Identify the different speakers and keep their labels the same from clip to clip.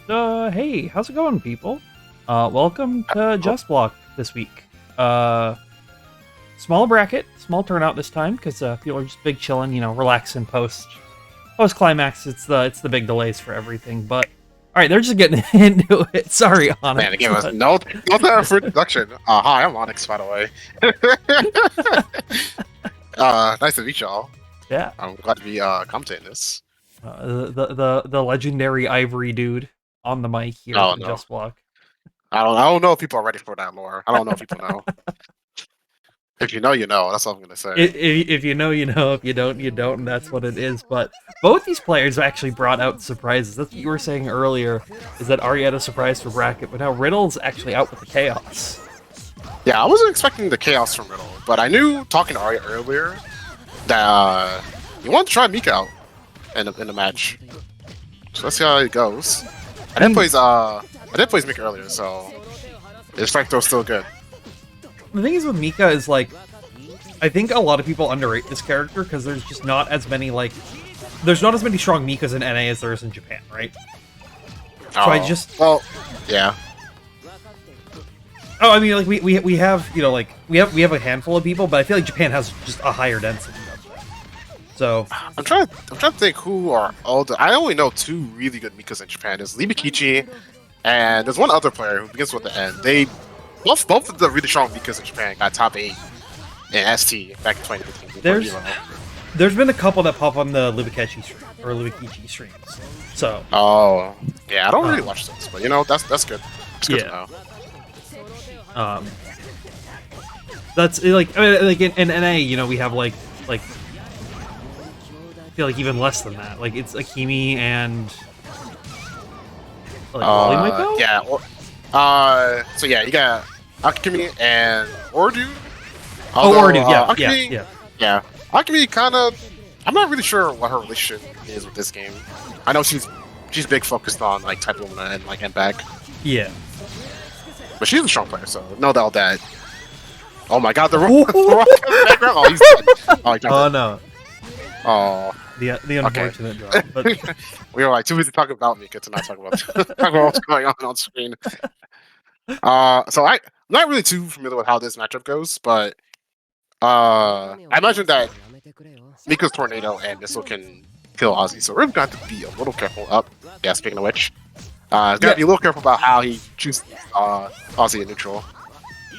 Speaker 1: Hey, how's it going, people? Welcome to Just Block this week. Small bracket, small turnout this time because people are just big chilling, relaxing post climax. It's the big delays for everything. But all right, they're just getting into it. Sorry, Onyx.
Speaker 2: Man, again, no time for introduction. Hi, I'm Onyx, by the way. Nice to meet y'all.
Speaker 1: Yeah,
Speaker 2: I'm glad to be commentating this.
Speaker 1: the legendary Ivory dude on the mic here
Speaker 2: Oh,
Speaker 1: for
Speaker 2: no.
Speaker 1: Just Block.
Speaker 2: I don't know if people are ready for that lore. I don't know if people know. If you know, you know. That's all I'm gonna say.
Speaker 1: If you know, you know. If you don't, you don't, and that's what it is. But both these players actually brought out surprises. That's what you were saying earlier, is that Ari had a surprise for bracket, but now Riddle's actually out with the chaos.
Speaker 2: Yeah, I wasn't expecting the chaos from Riddle, but I knew talking to Arya earlier that he wanted to try Mika out in the match. So let's see how it goes. I did play Mika earlier, so his strike throw's still good.
Speaker 1: The thing is with Mika is, like, I think a lot of people underrate this character because there's just not as many, there's not as many strong Mikas in NA as there is in Japan, right? So
Speaker 2: well, yeah.
Speaker 1: Oh, I mean, like, we have, we have a handful of people, but I feel like Japan has just a higher density of them. So
Speaker 2: I'm trying to think who are all the. I only know two really good Mikas in Japan. There's Libikichi, and there's one other player who begins with the N. They both of the really strong Mikas in Japan got top 8 in ST back in 2015.
Speaker 1: There's been a couple that pop on the Libikichi streams. So.
Speaker 2: Oh, yeah. I don't really watch those, but that's good. It's good to know.
Speaker 1: That's like in NA, we have like I feel like even less than that. Like it's Akimi and Wally might go?
Speaker 2: Yeah. So yeah, you got Akimi and Ordu.
Speaker 1: Ordu, yeah,
Speaker 2: Akimi, yeah. Akimi kind of. I'm not really sure what her relationship is with this game. I know she's big focused on like Type Lumina and like and back.
Speaker 1: Yeah.
Speaker 2: But she's a strong player, so no doubt that. Oh my God, the rock background. Oh, he's dead.
Speaker 1: Oh no.
Speaker 2: Oh.
Speaker 1: The unfortunate drop. But
Speaker 2: we were like too busy talking about Mika to not talk about what's going on screen. So I'm not really too familiar with how this matchup goes, but I imagine that Mika's tornado and missile can kill Ozzy, so we're gonna have to be a little careful. Yeah. Speaking of which. Gotta be a little careful about how he chooses Ozzy in neutral.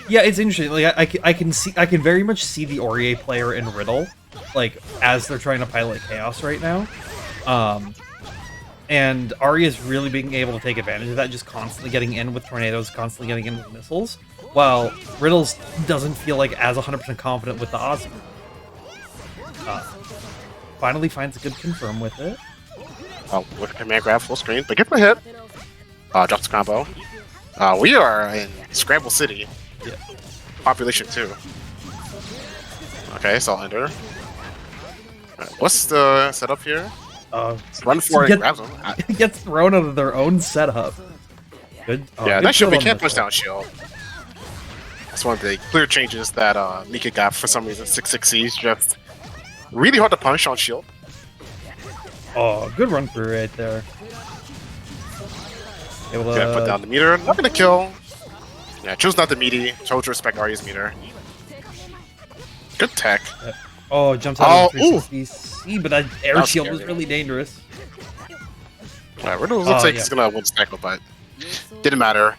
Speaker 1: Yeah, it's interesting. Like I can very much see the Aurier player in Riddle, like as they're trying to pilot Chaos right now. And Arya is really being able to take advantage of that, just constantly getting in with tornadoes, constantly getting in with missiles, while Riddle's doesn't feel like as 100% confident with the Ozzy. Finally finds a good confirm with it.
Speaker 2: Oh, with command grab full screen, but get the hit. Drops the combo. We are in Scramble City.
Speaker 1: Yeah.
Speaker 2: Population 2. Okay, so I'll enter. What's the setup here? Run for it and grabs him.
Speaker 1: Gets thrown out of their own setup. Good.
Speaker 2: Yeah, that shield, we can't push down shield. That's one of the clear changes that Mika got for some reason. 6/6C's just really hard to punish on shield.
Speaker 1: Oh, good run through right there.
Speaker 2: Yeah, put down the meter. Not gonna kill. Yeah, chose not the meaty. Chose to respect Arya's meter. Good tech.
Speaker 1: Oh, jumps out of the 360C, but that air shield was really dangerous.
Speaker 2: Riddle looks like he's gonna win cycle, but didn't matter.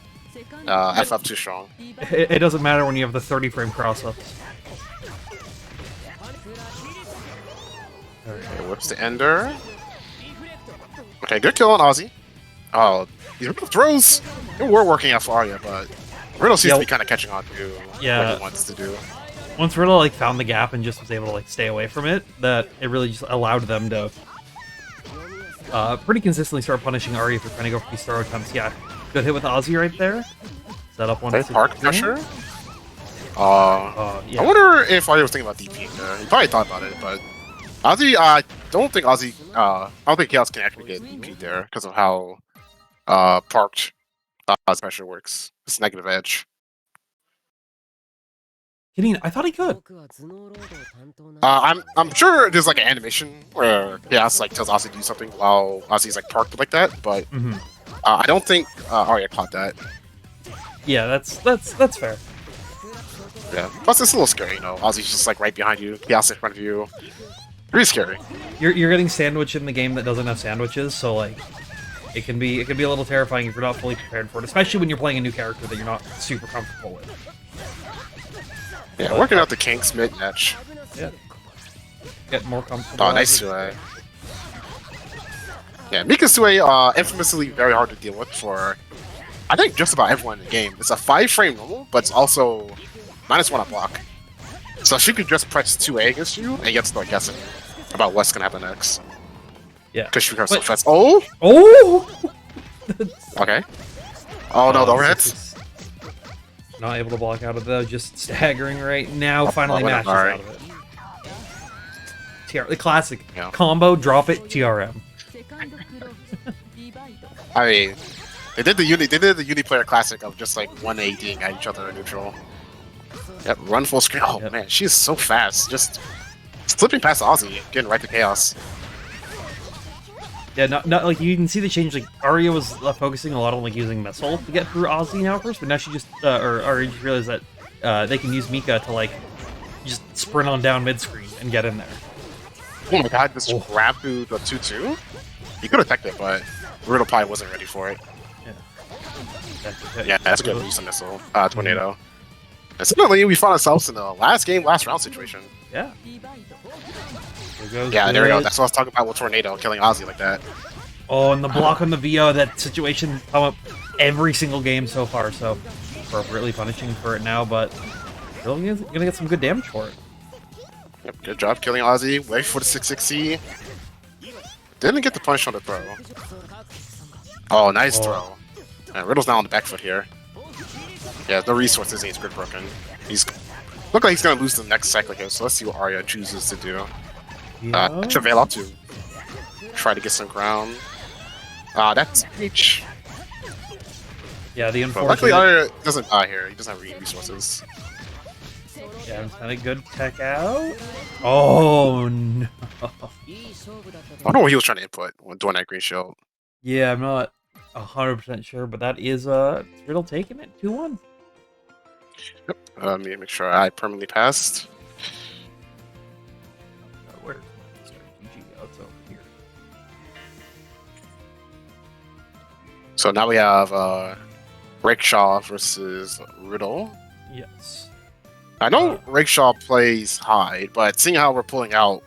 Speaker 2: FF too strong.
Speaker 1: It doesn't matter when you have the 30 frame cross-ups.
Speaker 2: Okay, whips the ender. Okay, good kill on Ozzy. Oh, these Riddle throws were working out for Arya, but Riddle seems to be kind of catching on to what he wants to do.
Speaker 1: Once Riddle found the gap and just was able to stay away from it, that it really just allowed them to pretty consistently start punishing Arya for trying to go for these throw attempts. Yeah, good hit with Ozzy right there. Set up one.
Speaker 2: Park pressure. I wonder if Arya was thinking about DP there. He probably thought about it, but Ozzy, I don't think Chaos can actually get DP there because of how parked Ozzy pressure works. It's negative edge.
Speaker 1: I thought he could.
Speaker 2: I'm sure there's like an animation where Chaos tells Ozzy to do something while Ozzy's parked like that, but I don't think Arya caught that.
Speaker 1: Yeah, that's fair.
Speaker 2: Yeah. Plus, it's a little scary, you know. Ozzy's just like right behind you, Chaos in front of you. Really scary.
Speaker 1: You're getting sandwiched in the game that doesn't have sandwiches, so like it can be a little terrifying if you're not fully prepared for it, especially when you're playing a new character that you're not super comfortable with.
Speaker 2: Yeah, working out the kinks mid-match.
Speaker 1: Yeah. Get more comfortable.
Speaker 2: Oh, nice Sue. Yeah, Mika Sue, infamously very hard to deal with for, I think, just about everyone in the game. It's a 5-frame normal, but it's also -1 on block. So she could just press 2A against you and get start guessing about what's gonna happen next.
Speaker 1: Yeah.
Speaker 2: Because she becomes so fast. Oh!
Speaker 1: Oh!
Speaker 2: Okay. Oh no, the overheads.
Speaker 1: Not able to block out of those, just staggering right now. Finally
Speaker 2: whatever,
Speaker 1: matches
Speaker 2: alright.
Speaker 1: out of it. The classic
Speaker 2: Yeah.
Speaker 1: combo, drop it, TRM.
Speaker 2: I mean, they did the UNICLR classic of just like 180ing at each other in neutral. Yep, run full screen. Oh
Speaker 1: Yep.
Speaker 2: man, she's so fast. Just slipping past Ozzy, getting right to chaos.
Speaker 1: Yeah, not like you can see the change. Like Arya was focusing a lot on like using missile to get through Ozzy now first, but now she just or Arya just realized that they can use Mika to like just sprint on down mid screen and get in there.
Speaker 2: Oh my god, this grab through the 2-2? He could have teched it, but Riddle probably wasn't ready for it. Yeah, that's a good use of missile. Tornado. And suddenly we found ourselves in the last round situation.
Speaker 1: Yeah. There
Speaker 2: Yeah, there we go. That's what I was talking about with Tornado, killing Ozzy like that.
Speaker 1: Oh, and the block on the VO, that situation come up every single game so far, so appropriately punishing for it now, but really gonna get some good damage for it.
Speaker 2: Yep, good job killing Ozzy. Wait for the 660. Didn't get the punish on the throw. Oh, nice throw. And Riddle's now on the back foot here. Yeah, the resources ain't grid broken. Look like he's gonna lose the next cycle here, so let's see what Arya chooses to do. Travail out to try to get some ground. That's H.
Speaker 1: Yeah, the
Speaker 2: But luckily
Speaker 1: unfortunate.
Speaker 2: Arya doesn't die here. He doesn't have resources.
Speaker 1: Yeah, it's not a good tech out. Oh no.
Speaker 2: I don't know what he was trying to input when doing that green shield.
Speaker 1: Yeah, I'm not 100% sure, but that is Riddle taking it 2-1.
Speaker 2: Yep. Let me make sure I permanently passed.
Speaker 1: Where's my strategy? Oh, it's over here.
Speaker 2: So now we have Rakeshaw versus Riddle.
Speaker 1: Yes.
Speaker 2: I know Rakeshaw plays Hyde, but seeing how we're pulling out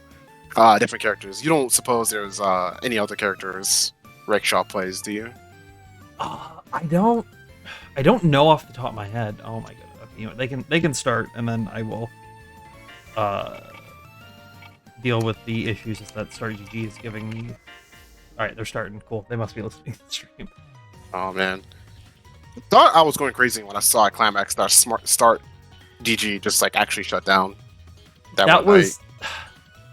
Speaker 2: different characters, you don't suppose there's any other characters Rakeshaw plays, do you?
Speaker 1: I don't know off the top of my head. Oh my god. Okay, you know, they can start, and then I will deal with the issues that StarGG is giving me. All right, they're starting. Cool. They must be listening to the stream.
Speaker 2: Oh man, thought I was going crazy when I saw at Climax that start GG just like actually shut down.
Speaker 1: That was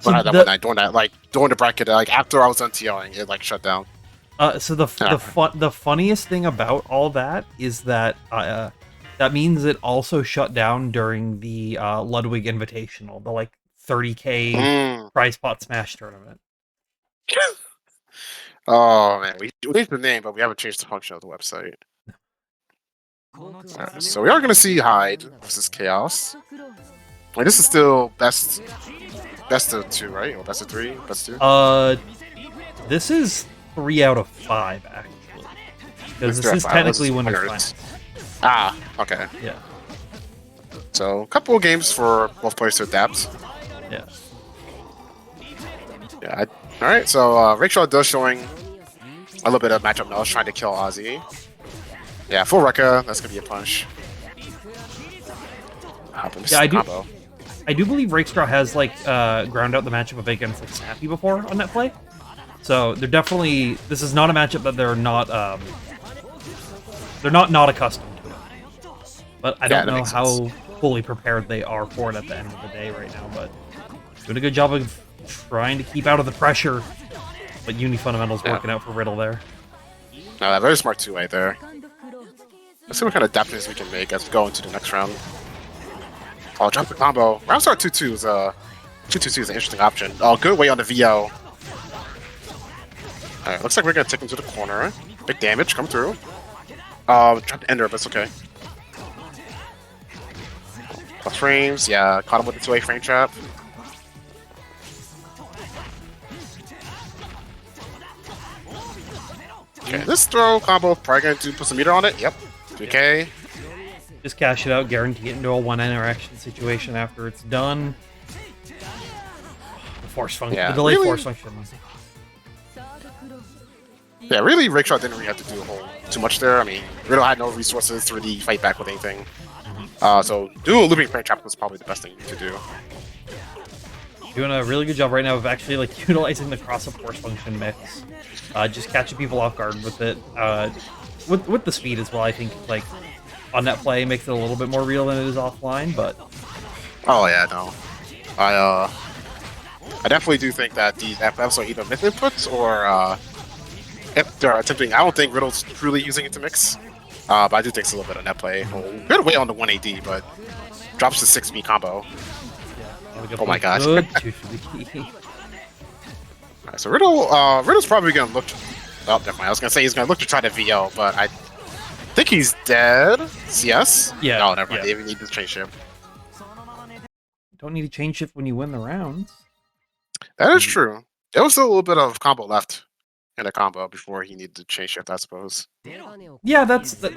Speaker 2: one night during the bracket, like after I was done TOing, it like shut down.
Speaker 1: So the funniest thing about all that is that that means it also shut down during the Ludwig Invitational, the like 30K prize pot smash tournament.
Speaker 2: Oh man, we changed the name, but we haven't changed the function of the website. So we are going to see Hyde versus Chaos. Wait, this is still best of 2, right? Or best of 3? Best 2?
Speaker 1: This is 3 out of 5 actually, because this is technically winners finals.
Speaker 2: Ah, okay.
Speaker 1: Yeah.
Speaker 2: So a couple of games for both players to adapt.
Speaker 1: Yeah.
Speaker 2: Yeah. All right. So Rakeshaw does showing a little bit of matchup knowledge, trying to kill Ozzy. Yeah, full Rekka. That's gonna be a punch.
Speaker 1: Yeah, I do believe Rakestraw has like ground out the matchup against like Snappy before on that play. So they're definitely, this is not a matchup that they're not accustomed to. But I don't know how fully prepared they are for it at the end of the day right now. But doing a good job of trying to keep out of the pressure. But Uni Fundamentals working out for Riddle there.
Speaker 2: No, very smart 2-way there. Let's see what kind of adaptations we can make as we go into the next round. Oh, jump the combo. Round start 2-2 is 2-2-2 is an interesting option. Oh, good way on the VO. Alright, looks like we're gonna take him to the corner. Big damage come through. Tried to ender, but it's okay. Plus frames, yeah, caught him with the 2A frame trap. Okay, this throw combo probably going to put some meter on it. Yep, 3K.
Speaker 1: Just cash it out, guarantee it into a one interaction situation after it's done. The force function,
Speaker 2: Yeah,
Speaker 1: the delay
Speaker 2: really?
Speaker 1: force function.
Speaker 2: Yeah, really, Rickshaw didn't really have to do too much there. I mean, Riddle had no resources to really fight back with anything. So doing a looping frame trap was probably the best thing to do.
Speaker 1: Doing a really good job right now of actually like utilizing the cross-up force function mix. Just catching people off guard with it. With the speed as well, I think like on net play makes it a little bit more real than it is offline, but
Speaker 2: Oh yeah, no. I definitely do think that these episodes are either myth inputs or if they're attempting. I don't think Riddle's truly using it to mix. But I do think it's a little bit of net play. Good way on the 1 AD, but drops the 6B combo. Oh my gosh.
Speaker 1: Good.
Speaker 2: Alright, so Riddle's probably gonna look. Oh, never mind. I was gonna say he's gonna look to try to VO, but I think he's dead. Yes.
Speaker 1: Yeah.
Speaker 2: No, never mind.
Speaker 1: Yeah.
Speaker 2: They even need to change shift.
Speaker 1: Don't need to change shift when you win the rounds.
Speaker 2: That is true. There was still a little bit of combo left in the combo before he needed to change shift, I suppose.
Speaker 1: Yeah, that's the.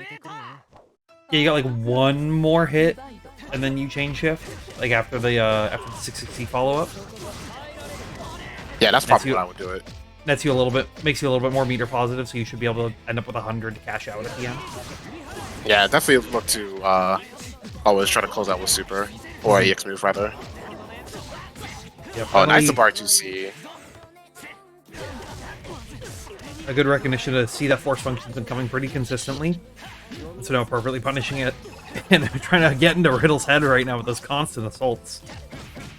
Speaker 1: Yeah, you got like one more hit, and then you change shift, like after the 660 follow up.
Speaker 2: Yeah, that's probably what I would do it.
Speaker 1: Nets you a little bit, makes you a little bit more meter positive, so you should be able to end up with 100 to cash out at the end.
Speaker 2: Yeah, definitely look to always try to close out with super or EX move rather.
Speaker 1: Yeah,
Speaker 2: Oh, nice to bar 2C.
Speaker 1: A good recognition to see that force function's been coming pretty consistently. So now appropriately punishing it, and trying to get into Riddle's head right now with those constant assaults.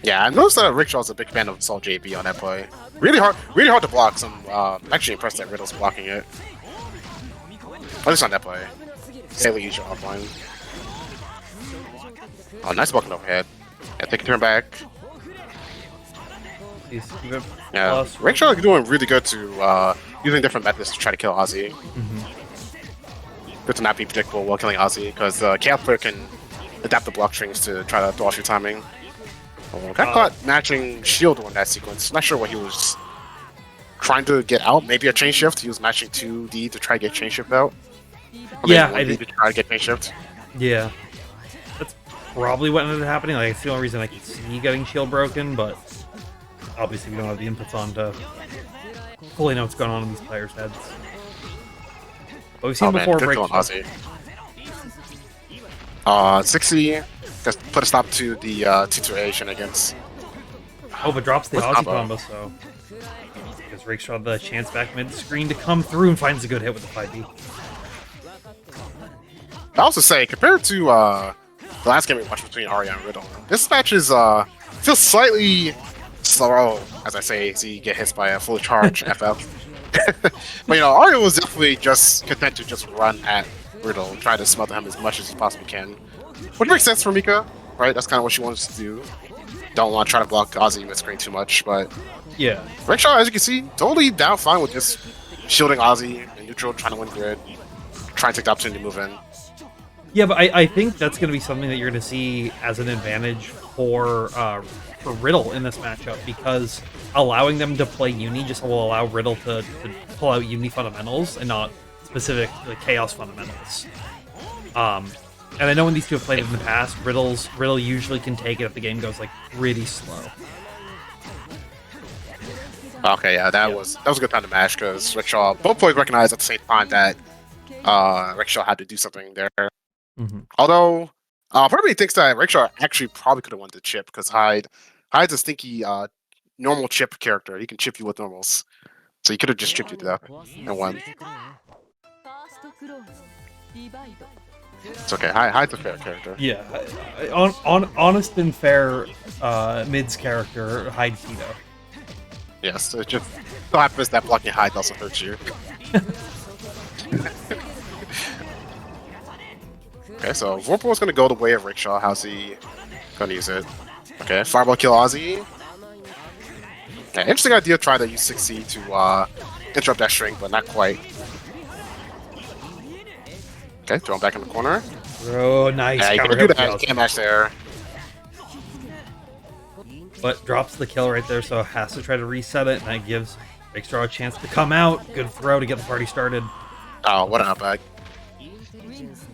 Speaker 2: Yeah, I noticed that Rickshaw's a big fan of Assault JB on that play. Really hard to block. So I'm actually impressed that Riddle's blocking it. At least on that play. Safely use your offline. Oh, nice blocking overhead. Yeah, they can turn back. Yeah, Rickshaw is doing really good to using different methods to try to kill Ozzy. Good to not be predictable while killing Ozzy, because Chaos player can adapt the block strings to try to throw off your timing. Got caught matching shield on that sequence. Not sure what he was trying to get out. Maybe a chain shift. He was matching 2D to try to get chain shift out. Or
Speaker 1: yeah,
Speaker 2: I did to try to get chain shift.
Speaker 1: Yeah, that's probably what ended up happening. Like, it's the only reason I can see getting shield broken, but obviously we don't have the inputs on to fully know what's going on in these players' heads. But we've seen before break.
Speaker 2: 60 just put a stop to the T2A shenanigans.
Speaker 1: Oh, but drops the Aussie combo, so gives Rickshaw the chance back mid-screen to come through and finds a good hit with the 5B.
Speaker 2: I also say, compared to the last game we watched between Arya and Riddle, this match is feels slightly slow, as I say, as you get hit by a full charge FF. But you know, Arya was definitely just content to just run at Riddle, try to smother him as much as he possibly can. Which makes sense for Mika, right? That's kind of what she wants to do. Don't want to try to block Ozzy mid-screen too much, but
Speaker 1: yeah,
Speaker 2: Rickshaw, as you can see, totally down fine with just shielding Ozzy in neutral, trying to win grid, trying to take the opportunity to move in.
Speaker 1: Yeah, but I think that's going to be something that you're going to see as an advantage for Riddle in this matchup, because allowing them to play Uni just will allow Riddle to pull out Uni fundamentals and not specific Chaos fundamentals. And I know when these two have played it in the past, Riddle usually can take it if the game goes like pretty slow.
Speaker 2: Okay, yeah, that was a good time to mash, because Rickshaw, both players recognized at the same time that Rickshaw had to do something there. Although, part of me thinks that Rickshaw actually probably could have won the chip, because Hyde's a stinky normal chip character. He can chip you with normals. So he could have just chipped you to death and won. It's okay. Hyde's a fair character.
Speaker 1: Yeah, honest and fair mids character, Hyde Keto.
Speaker 2: Yes, it just so happens that blocking Hyde also hurts you. Okay, so Vorpal's gonna go the way of Rickshaw. How's he gonna use it? Okay, Fireball kill Ozzy. Yeah, interesting idea. Try to use 6C to interrupt that string, but not quite. Okay, throw him back in the corner.
Speaker 1: Oh, nice.
Speaker 2: Yeah, you
Speaker 1: counter
Speaker 2: can do
Speaker 1: hit
Speaker 2: that.
Speaker 1: with
Speaker 2: You
Speaker 1: the
Speaker 2: can't match there.
Speaker 1: But drops the kill right there, so has to try to reset it, and that gives Rakestraw a chance to come out. Good throw to get the party started.
Speaker 2: Oh, what an upback.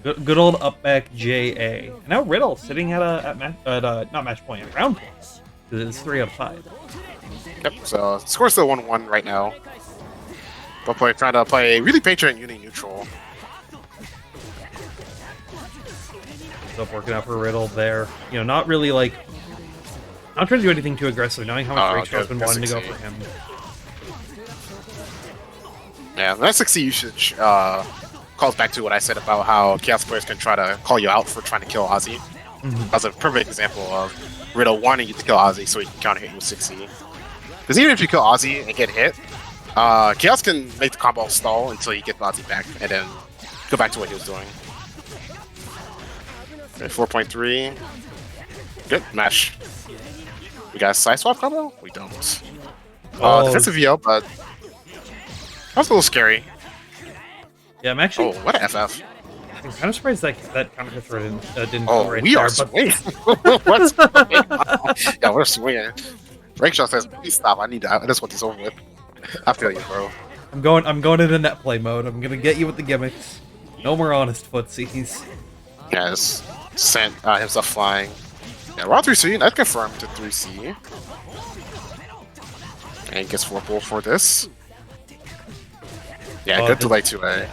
Speaker 1: Good old upback JA. And now Riddle sitting at not match point, at round point. It's 3 out of 5.
Speaker 2: Yep, so score's still 1-1 right now. Both players trying to play really patient uni neutral.
Speaker 1: Stuff working out for Riddle there. You know, not really like. Not trying to do anything too aggressive, knowing how much Rakestraw's been wanting to go for him.
Speaker 2: Yeah, that 60 usage calls back to what I said about how Chaos players can try to call you out for trying to kill Ozzy. That's a perfect example of Riddle wanting you to kill Ozzy so he can counter hit you with 60. Because even if you kill Ozzy and get hit, Chaos can make the combo stall until you get Ozzy back and then go back to what he was doing. Okay, 4.3. Good, mash. We got a side swap combo? We don't. Defensive VO, but that was a little scary.
Speaker 1: Yeah, I'm actually.
Speaker 2: Oh, what an FF.
Speaker 1: I'm kind of surprised that counter hit throw didn't
Speaker 2: Oh,
Speaker 1: go right
Speaker 2: we
Speaker 1: there,
Speaker 2: are swinging. What's going on? Yeah, we're swinging. Rakeshaw says, please stop. I just want this over with. I feel you, bro.
Speaker 1: I'm going into net play mode. I'm gonna get you with the gimmicks. No more honest footsies.
Speaker 2: Yes. Sent himself flying. Yeah, we're on 3C. That's confirmed to 3C. And gets 4 pull for this. Yeah, good delay 2A.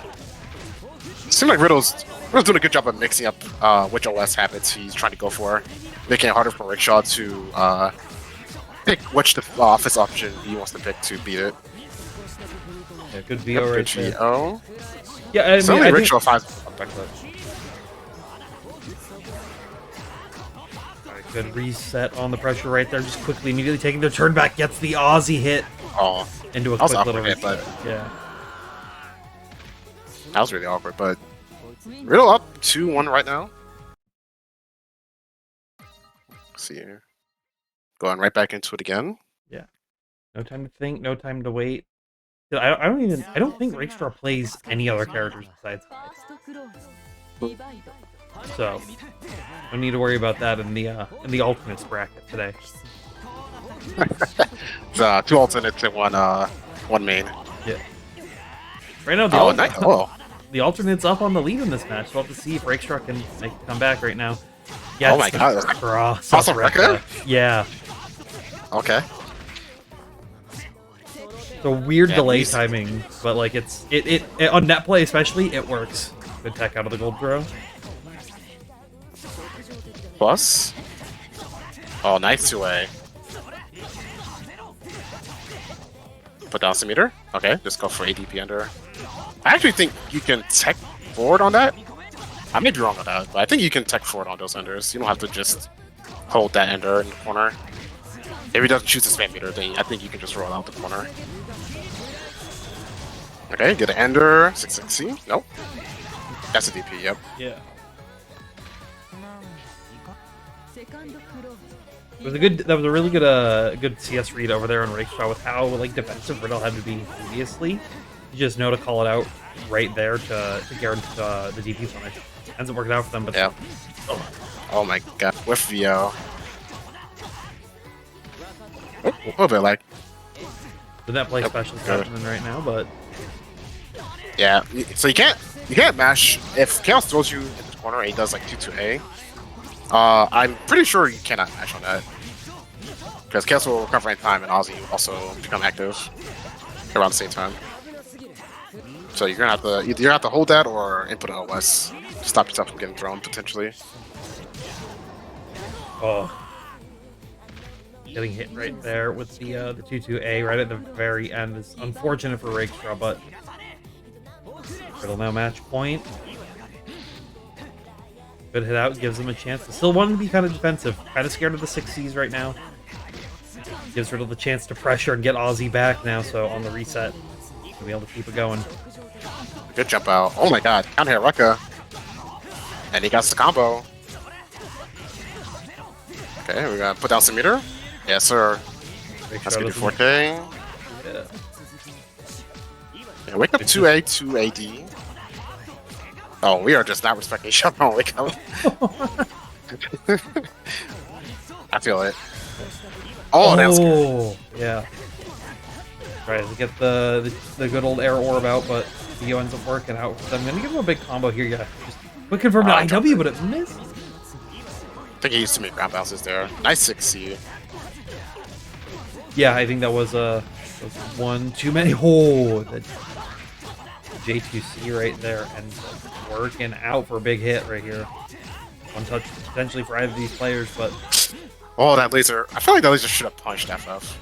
Speaker 2: Seems like Riddle's doing a good job of mixing up which OS habits he's trying to go for, making it harder for Rickshaw to pick which office option he wants to pick to beat it.
Speaker 1: Yeah, good VO right there.
Speaker 2: VO.
Speaker 1: Yeah, I mean,
Speaker 2: Rickshaw finds
Speaker 1: good reset on the pressure right there. Just quickly, immediately taking their turn back, gets the Aussie hit into a quick little
Speaker 2: hit, but
Speaker 1: yeah.
Speaker 2: That was really awkward, but Riddle up 2-1 right now. Let's see here. Going right back into it again.
Speaker 1: Yeah. No time to think, no time to wait. I don't think Rakestraw plays any other characters besides Vi. So no need to worry about that in the alternates bracket today.
Speaker 2: The 2 alternates and one main.
Speaker 1: Yeah. Right now the alternate's up on the lead in this match. We'll have to see if Rakestraw can make a comeback right now. Yeah,
Speaker 2: oh my god.
Speaker 1: Awesome record? Yeah.
Speaker 2: Okay.
Speaker 1: It's a weird delay timing, but like it on net play especially, it works. Good tech out of the gold throw.
Speaker 2: Plus. Oh, nice 2A. Put down some meter. Okay, just go for ADP under. I actually think you can tech forward on that. I may be wrong on that, but I think you can tech forward on those enders. You don't have to just hold that ender in the corner. If he doesn't choose the spam meter, then I think you can just roll out the corner. Okay, get an ender. 660. Nope. That's a DP, yep.
Speaker 1: Yeah. That was a really good CS read over there on Rakestraw with how like defensive Riddle had to be previously. You just know to call it out right there to guarantee the DP punish. Ends up working out for them, but
Speaker 2: yeah. Oh my god, with VO. A little bit like.
Speaker 1: The net play special is happening right now, but
Speaker 2: yeah. So you can't mash if Chaos throws you in the corner and he does like 2-2A. I'm pretty sure you cannot mash on that because Chaos will recover in time and Ozzy will also become active around the same time. So you're gonna have to either hold that or input an OS to stop yourself from getting thrown potentially.
Speaker 1: Oh, getting hit right there with the 2-2A right at the very end is unfortunate for Rakestraw, but Riddle now match point. Good hit out, gives them a chance. They still want to be kind of defensive, kind of scared of the 6Cs right now. Gives Riddle the chance to pressure and get Ozzy back now, so on the reset, he'll be able to keep it going.
Speaker 2: Good jump out. Oh my god, down here, Rucka. And he got the combo. Okay, we gotta put down some meter. Yes, sir. That's gonna be 4K. Yeah, wake up 2A, 2AD. Oh, we are just not respecting each other. Holy cow. I feel it. Oh, that was good.
Speaker 1: Yeah. Tries to get the good old air orb out, but Dio ends up working out with them. I'm gonna give him a big combo here. Yeah, just quick confirm to IW, but it missed.
Speaker 2: I think he used to make ground bounces there. Nice 6C.
Speaker 1: Yeah, I think that was one too many. Oh, the J2C right there, and working out for a big hit right here. One touch potentially for either of these players, but
Speaker 2: oh, that laser! I feel like that laser should have punched FF.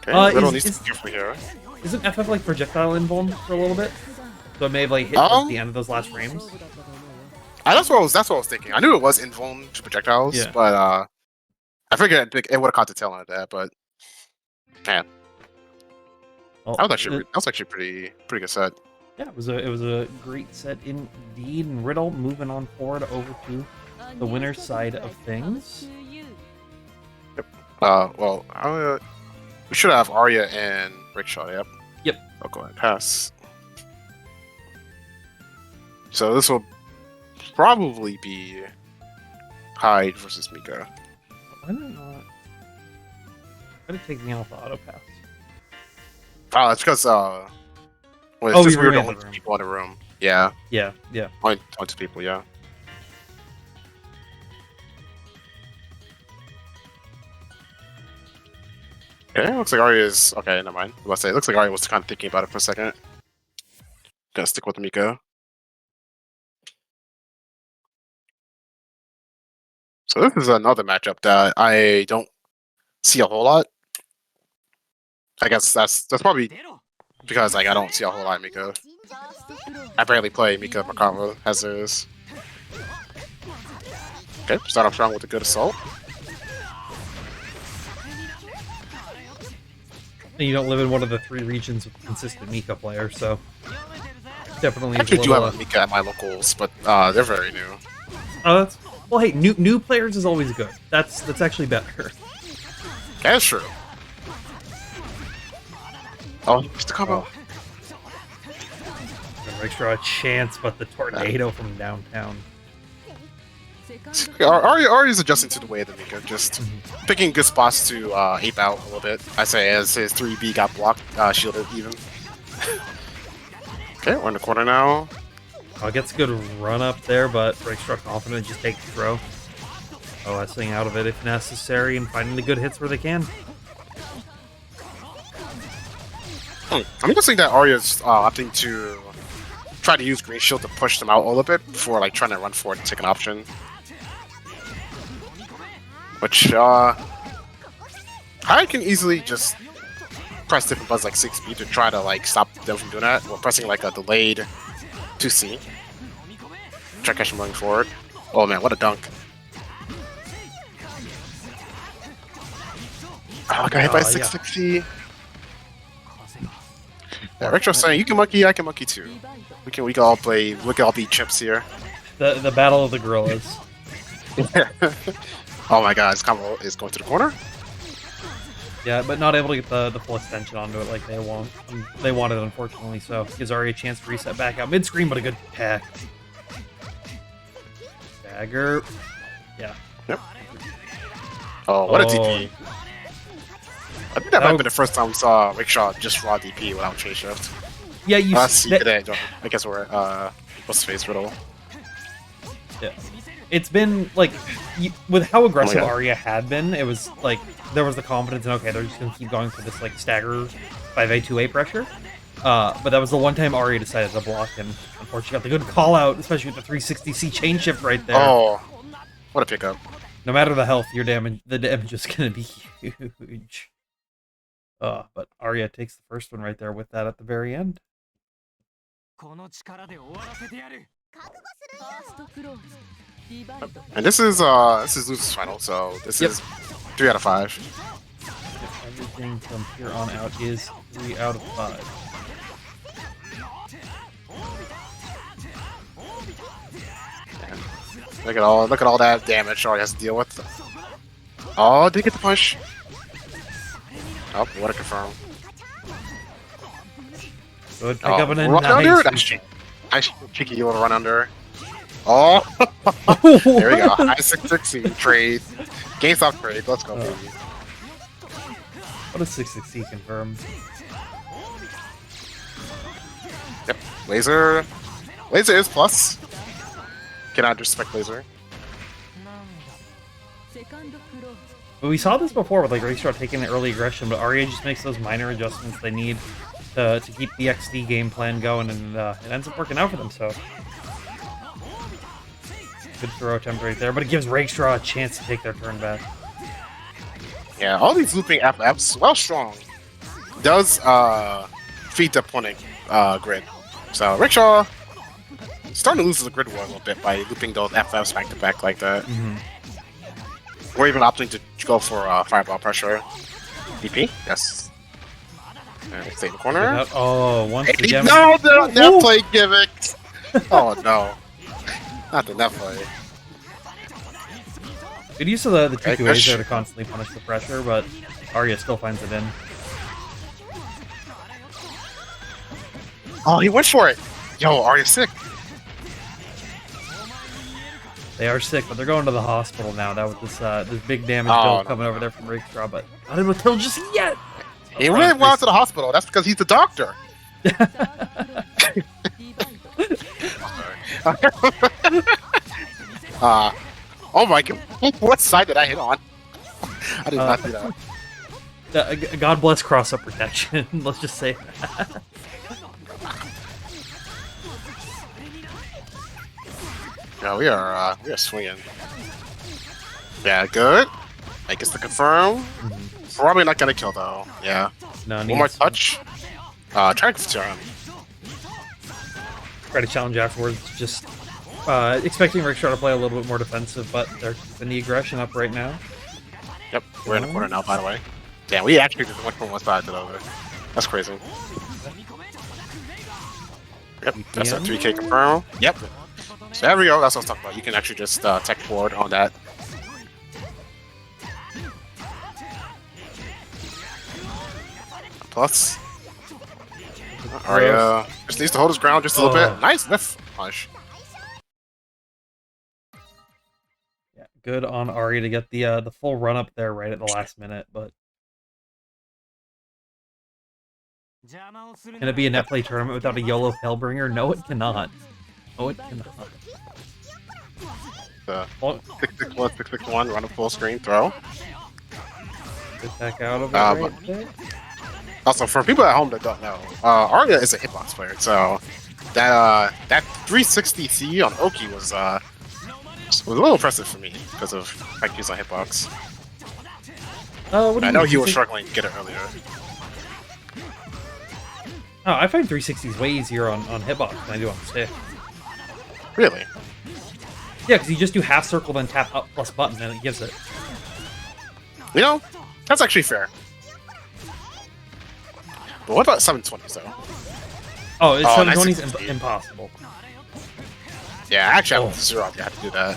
Speaker 2: Okay, Little needs to be careful here.
Speaker 1: Isn't FF like projectile invuln for a little bit? So it may have like hit at the end of those last frames.
Speaker 2: That's what I was thinking. I knew it was invuln to projectiles, but I figured it would have caught the tail end of that. But man,
Speaker 1: well,
Speaker 2: that was actually pretty good set.
Speaker 1: Yeah, it was a great set indeed. And Riddle moving on forward over to the winner's side of things.
Speaker 2: Yep. Well, we should have Arya and Rickshaw. Yep.
Speaker 1: Yep.
Speaker 2: I'll go ahead and pass. So this will probably be Hyde versus Mika.
Speaker 1: Why did it not? Why did it take me off the auto pass?
Speaker 2: Oh, it's because it's just weird. Only 2 people in the room. Yeah.
Speaker 1: Yeah.
Speaker 2: Only 2 people. Yeah. Okay, looks like Arya is okay. Never mind. Let's say it looks like Arya was kind of thinking about it for a second. Gonna stick with Mika. So this is another matchup that I don't see a whole lot. I guess that's probably because like I don't see a whole lot of Mika. I barely play Mika Makava as is. Okay, start off strong with a good assault.
Speaker 1: And you don't live in one of the 3 regions with consistent Mika players, so definitely.
Speaker 2: I actually do have a Mika at my locals, but they're very new.
Speaker 1: Oh, well, hey, new players is always good. That's actually better.
Speaker 2: That's true. Oh, just a combo.
Speaker 1: Make sure a chance, but the tornado from downtown.
Speaker 2: Arya's adjusting to the way of the Mika, just picking good spots to ape out a little bit. I say as his 3B got blocked, shielded even. Okay, we're in the corner now.
Speaker 1: Gets a good run up there, but Breakstruck confident just take the throw. OSing out of it if necessary and finding the good hits where they can.
Speaker 2: I'm guessing that Arya's opting to try to use Green Shield to push them out a little bit before like trying to run forward and take an option. Which I can easily just press different buttons like 6B to try to like stop them from doing that. We're pressing like a delayed 2C. Try to catch him running forward. Oh man, what a dunk. Oh, got hit by 660. Yeah, Retro's saying you can monkey, I can monkey too. We can all play. We can all be chips here.
Speaker 1: The battle of the gorillas.
Speaker 2: Oh my god, his combo is going to the corner.
Speaker 1: Yeah, but not able to get the full extension onto it like they want. They wanted, unfortunately. So gives Ari a chance to reset back out mid screen, but a good hack. Dagger. Yeah.
Speaker 2: Yep. Oh, what a DP. I think that might have been the first time we saw Rickshaw just raw DP without chase shift.
Speaker 1: Yeah, you
Speaker 2: see today. I guess we're what's face Riddle.
Speaker 1: Yeah. It's been like with how aggressive Arya had been, it was like there was the confidence in okay, they're just gonna keep going for this like stagger 5A 2A pressure. But that was the one time Arya decided to block, and unfortunately got the good call out, especially with the 360C chain shift right there.
Speaker 2: Oh, what a pickup!
Speaker 1: No matter the health, the damage is gonna be huge. But Arya takes the first one right there with that at the very end.
Speaker 2: And this is losers final, so this is 3 out of 5.
Speaker 1: Everything from here on out is 3 out of 5.
Speaker 2: Look at all that damage Arya has to deal with. Oh, did he get the push? Oh, what a confirm.
Speaker 1: Good pick up and a
Speaker 2: nice. Nice cheeky little run under. Oh, there we go. High 660 trade. GameStop trade. Let's go, baby.
Speaker 1: What a 660 confirmed.
Speaker 2: Yep. Laser. Laser is plus. Cannot disrespect laser.
Speaker 1: But we saw this before with like Rakestraw taking the early aggression, but Arya just makes those minor adjustments they need to keep the XD game plan going, and it ends up working out for them. So good throw attempt right there, but it gives Rakestraw a chance to take their turn back.
Speaker 2: Yeah, all these looping FFs, well strong, does feed the opponent grid. So Rickshaw starting to lose the grid war a little bit by looping those FFs back to back like that. Or even opting to go for fireball pressure. DP? Yes. And stay in the corner.
Speaker 1: Oh, once again.
Speaker 2: No, the net play gimmicks! Oh no. Not the net play.
Speaker 1: Good use of the 2-2As there to constantly punish the pressure, but Arya still finds it in.
Speaker 2: Oh, he went for it! Yo, Arya's sick.
Speaker 1: They are sick, but they're going to the hospital now. That was this big damage build coming over there from Rakestraw, but not able to kill just yet.
Speaker 2: He really went to the hospital. That's because he's the doctor. Oh my god! What side did I hit on? I did not do that.
Speaker 1: God bless cross-up protection. Let's just say that.
Speaker 2: Yeah, we are swinging. Yeah, good. I guess to confirm. Probably not gonna kill though. Yeah.
Speaker 1: No,
Speaker 2: one more touch. Try to confirm.
Speaker 1: Try to challenge afterwards. Just expecting Rickshaw to play a little bit more defensive, but they're keeping the aggression up right now.
Speaker 2: Yep, we're in the corner now, by the way. Yeah, we actually just went from one side to the other. That's crazy. Yep, that's a 3K confirm. Yep. So there we go, that's what I was talking about. You can actually just tech forward on that. Plus. Arya just needs to hold his ground just a little bit. Nice whiff punch.
Speaker 1: Yeah, good on Arya to get the full run up there right at the last minute, but can it be a net play tournament without a YOLO Hellbringer? No, it cannot. No, it cannot.
Speaker 2: 661, 661, run a full screen throw.
Speaker 1: Get back out of it right there.
Speaker 2: Also, for people at home that don't know, Arya is a hitbox player, so that 360C on Oki was a little impressive for me because of like he's on hitbox. I know he was struggling to get it earlier.
Speaker 1: Oh, I find 360s way easier on hitbox than I do on the stick.
Speaker 2: Really?
Speaker 1: Yeah, because you just do half circle, then tap up plus button, and it gives it.
Speaker 2: You know, that's actually fair. But what about 720s though?
Speaker 1: Oh, 720s impossible.
Speaker 2: Yeah, actually, I have zero idea how to do that.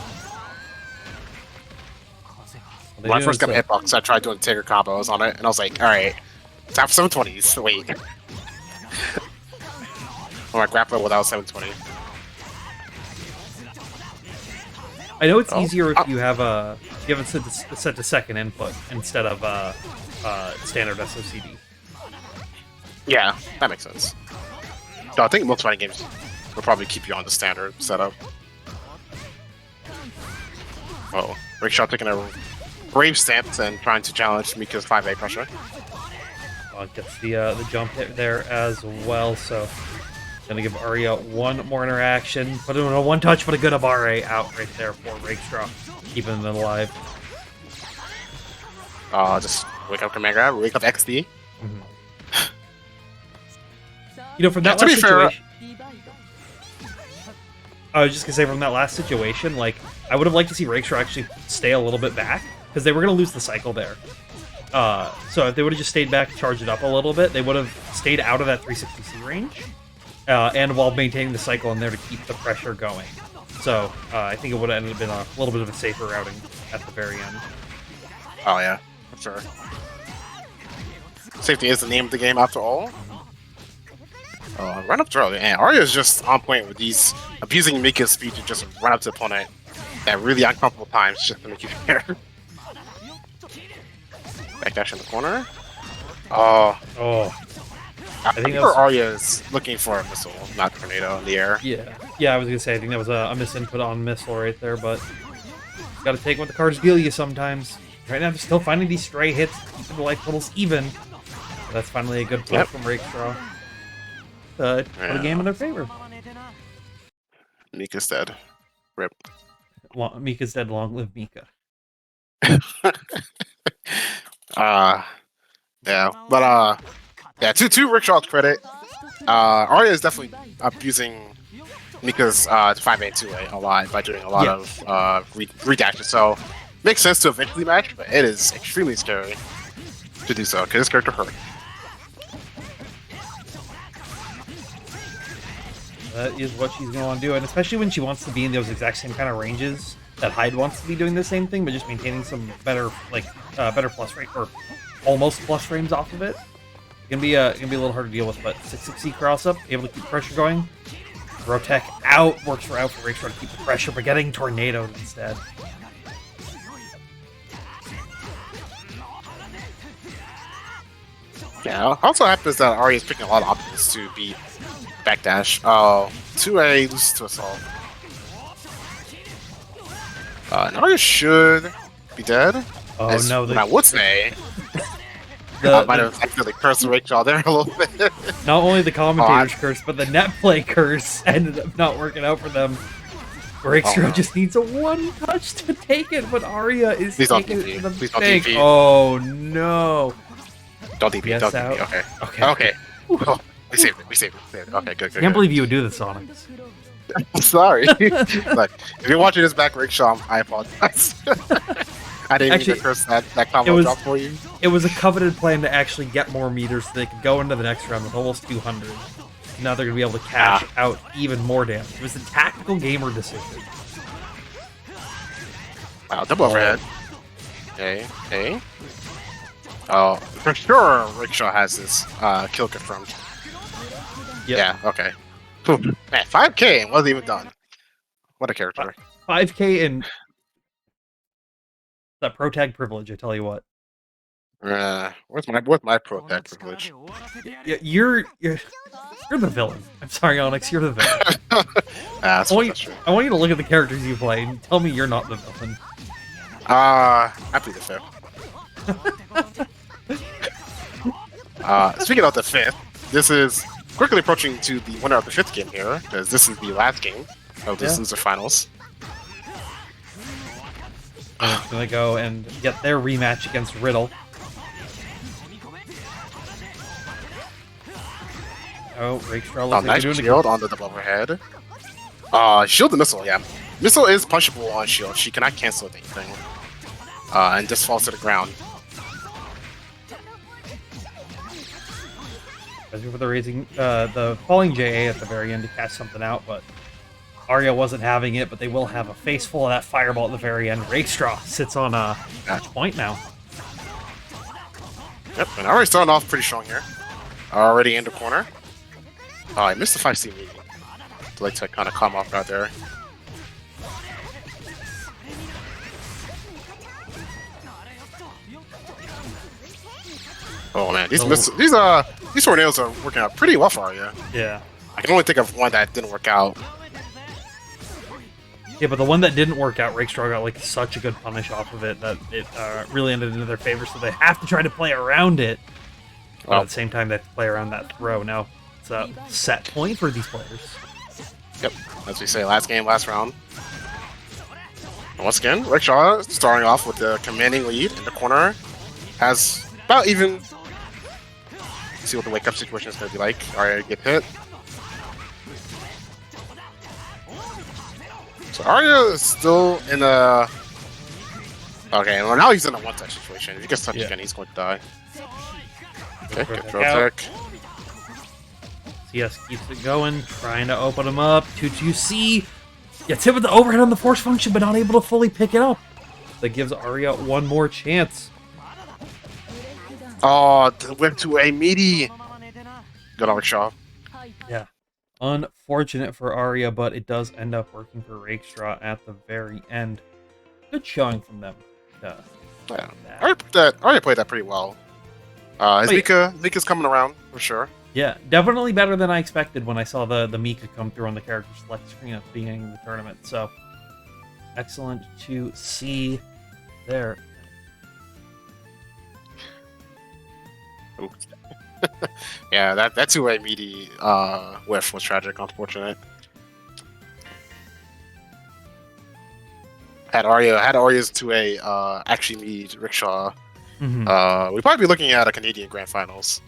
Speaker 2: When I first got a hitbox, I tried doing Tigger combos on it, and I was like, alright, time for 720s. Wait. Or my grappler without 720.
Speaker 1: I know it's easier if you have it set to second input instead of standard SOCD.
Speaker 2: Yeah, that makes sense. No, I think most fighting games will probably keep you on the standard setup. Oh, Rickshaw taking a brave stance and trying to challenge Mika's 5A pressure.
Speaker 1: Gets the jump hit there as well, so gonna give Arya one more interaction. Put him in a one touch, but a good Abare out right there for Rakestraw, keeping them alive.
Speaker 2: Just wake up command grab, wake up XD.
Speaker 1: You know, from that last situation, I was just gonna say from that last situation, like I would have liked to see Rakestraw actually stay a little bit back because they were gonna lose the cycle there. So if they would have just stayed back, charged it up a little bit, they would have stayed out of that 360C range, and while maintaining the cycle in there to keep the pressure going. So I think it would have ended up being a little bit of a safer routing at the very end.
Speaker 2: Oh yeah, for sure. Safety is the name of the game after all. Run up throw. And Arya is just on point with these abusing Mika's speed to just run up to the opponent at really uncomfortable times just to make you care. Backdash in the corner.
Speaker 1: Oh.
Speaker 2: I think Arya is looking for a missile, not tornado in the air.
Speaker 1: Yeah, I was gonna say I think that was a misinput on missile right there, but you gotta take what the cards deal you sometimes. Right now, they're still finding these stray hits, keeping the life totals even. That's finally a good play from Rakestraw. Put a game in their favor.
Speaker 2: Mika's dead. Rip.
Speaker 1: Mika's dead. Long live Mika.
Speaker 2: Yeah, but to Rickshaw's credit, Arya is definitely abusing Mika's 5A 2A a lot by doing a lot of redashes. So makes sense to eventually match, but it is extremely scary to do so because this character hurt.
Speaker 1: That is what she's going to want to do, and especially when she wants to be in those exact same kind of ranges that Hyde wants to be doing the same thing, but just maintaining some better, better plus rate or almost plus frames off of it. It's gonna be a little hard to deal with, but 6-6C cross up, able to keep pressure going. Rotech out works for Rakestraw to keep the pressure, but getting tornadoed instead.
Speaker 2: Yeah, also happens that Arya is picking a lot of options to beat backdash. Oh, 2A loses to Assault. Arya should be dead.
Speaker 1: Oh no!
Speaker 2: I would say. I might have accidentally cursed Rakestraw there a little bit.
Speaker 1: Not only the commentator's curse, but the net play curse ended up not working out for them. Rakestraw just needs a one touch to take it, but Arya is taking it to the bank. Oh no!
Speaker 2: Don't DP, don't DP. Okay. Oh, we saved it. Okay, good.
Speaker 1: I can't believe you would do this, Onyx.
Speaker 2: I'm sorry. Look, if you're watching this back, Rakestraw, I apologize. I didn't mean to curse that combo drop for you.
Speaker 1: It was a coveted plan to actually get more meters so they could go into the next round with almost 200. Now they're going to be able to cash out even more damage. It was a tactical gamer decision.
Speaker 2: Wow, double overhead. Okay. Oh, for sure Rakestraw has this kill confirmed.
Speaker 1: Yep.
Speaker 2: Yeah, okay. Man, 5K and wasn't even done. What a character.
Speaker 1: 5K and that pro tag privilege, I tell you what.
Speaker 2: Where's my pro tag privilege?
Speaker 1: Yeah, you're the villain. I'm sorry, Onyx, you're the villain.
Speaker 2: I
Speaker 1: want you to look at the characters you play and tell me you're not the villain.
Speaker 2: I plead the fifth. Speaking of the fifth, this is quickly approaching to the winner of the fifth game here, because this is the last game of this loser finals.
Speaker 1: Gonna go and get their rematch against Riddle. Oh, Rakestraw looks like
Speaker 2: nice shield on the double overhead. Shield the missile, yeah. Missile is punchable on shield. She cannot cancel anything. And just falls to the ground.
Speaker 1: For the falling JA at the very end to catch something out, but Arya wasn't having it, but they will have a face full of that fireball at the very end. Rakestraw sits on a match point now.
Speaker 2: Yep, and already starting off pretty strong here. Already in the corner. Oh, I missed the 5C meeting. I'd like to kind of calm off right there. Oh man, these tornadoes are working out pretty well for Arya.
Speaker 1: Yeah.
Speaker 2: I can only think of one that didn't work out.
Speaker 1: Yeah, but the one that didn't work out, Rakestraw got like such a good punish off of it that it really ended into their favor, so they have to try to play around it. But at the same time, they have to play around that throw. Now, it's a set point for these players.
Speaker 2: Yep, as we say, last game, last round. And once again, Rakestraw starting off with the commanding lead in the corner. Has about even. See what the wake-up situation is going to be like. Arya get hit. So Arya is still in a... Okay, well now he's in a one-touch situation. If he gets touched again, he's going to die. Okay, good throw tech.
Speaker 1: CS keeps it going, trying to open him up. 2-2C. Gets hit with the overhead on the force function, but not able to fully pick it up. That gives Arya one more chance.
Speaker 2: Oh, the whip to a meaty. Good on Rakestraw.
Speaker 1: Unfortunate for Arya, but it does end up working for Rakestraw at the very end. Good showing from them.
Speaker 2: Yeah. Arya played that pretty well. His Mika's coming around for sure.
Speaker 1: Yeah, definitely better than I expected when I saw the Mika come through on the character select screen at the beginning of the tournament. So, excellent to see there.
Speaker 2: Ooh. Yeah, that 2-way meaty whiff was tragic, unfortunate. Had Arya's 2-way actually meet Rickshaw, we'd probably be looking at a Canadian Grand Finals.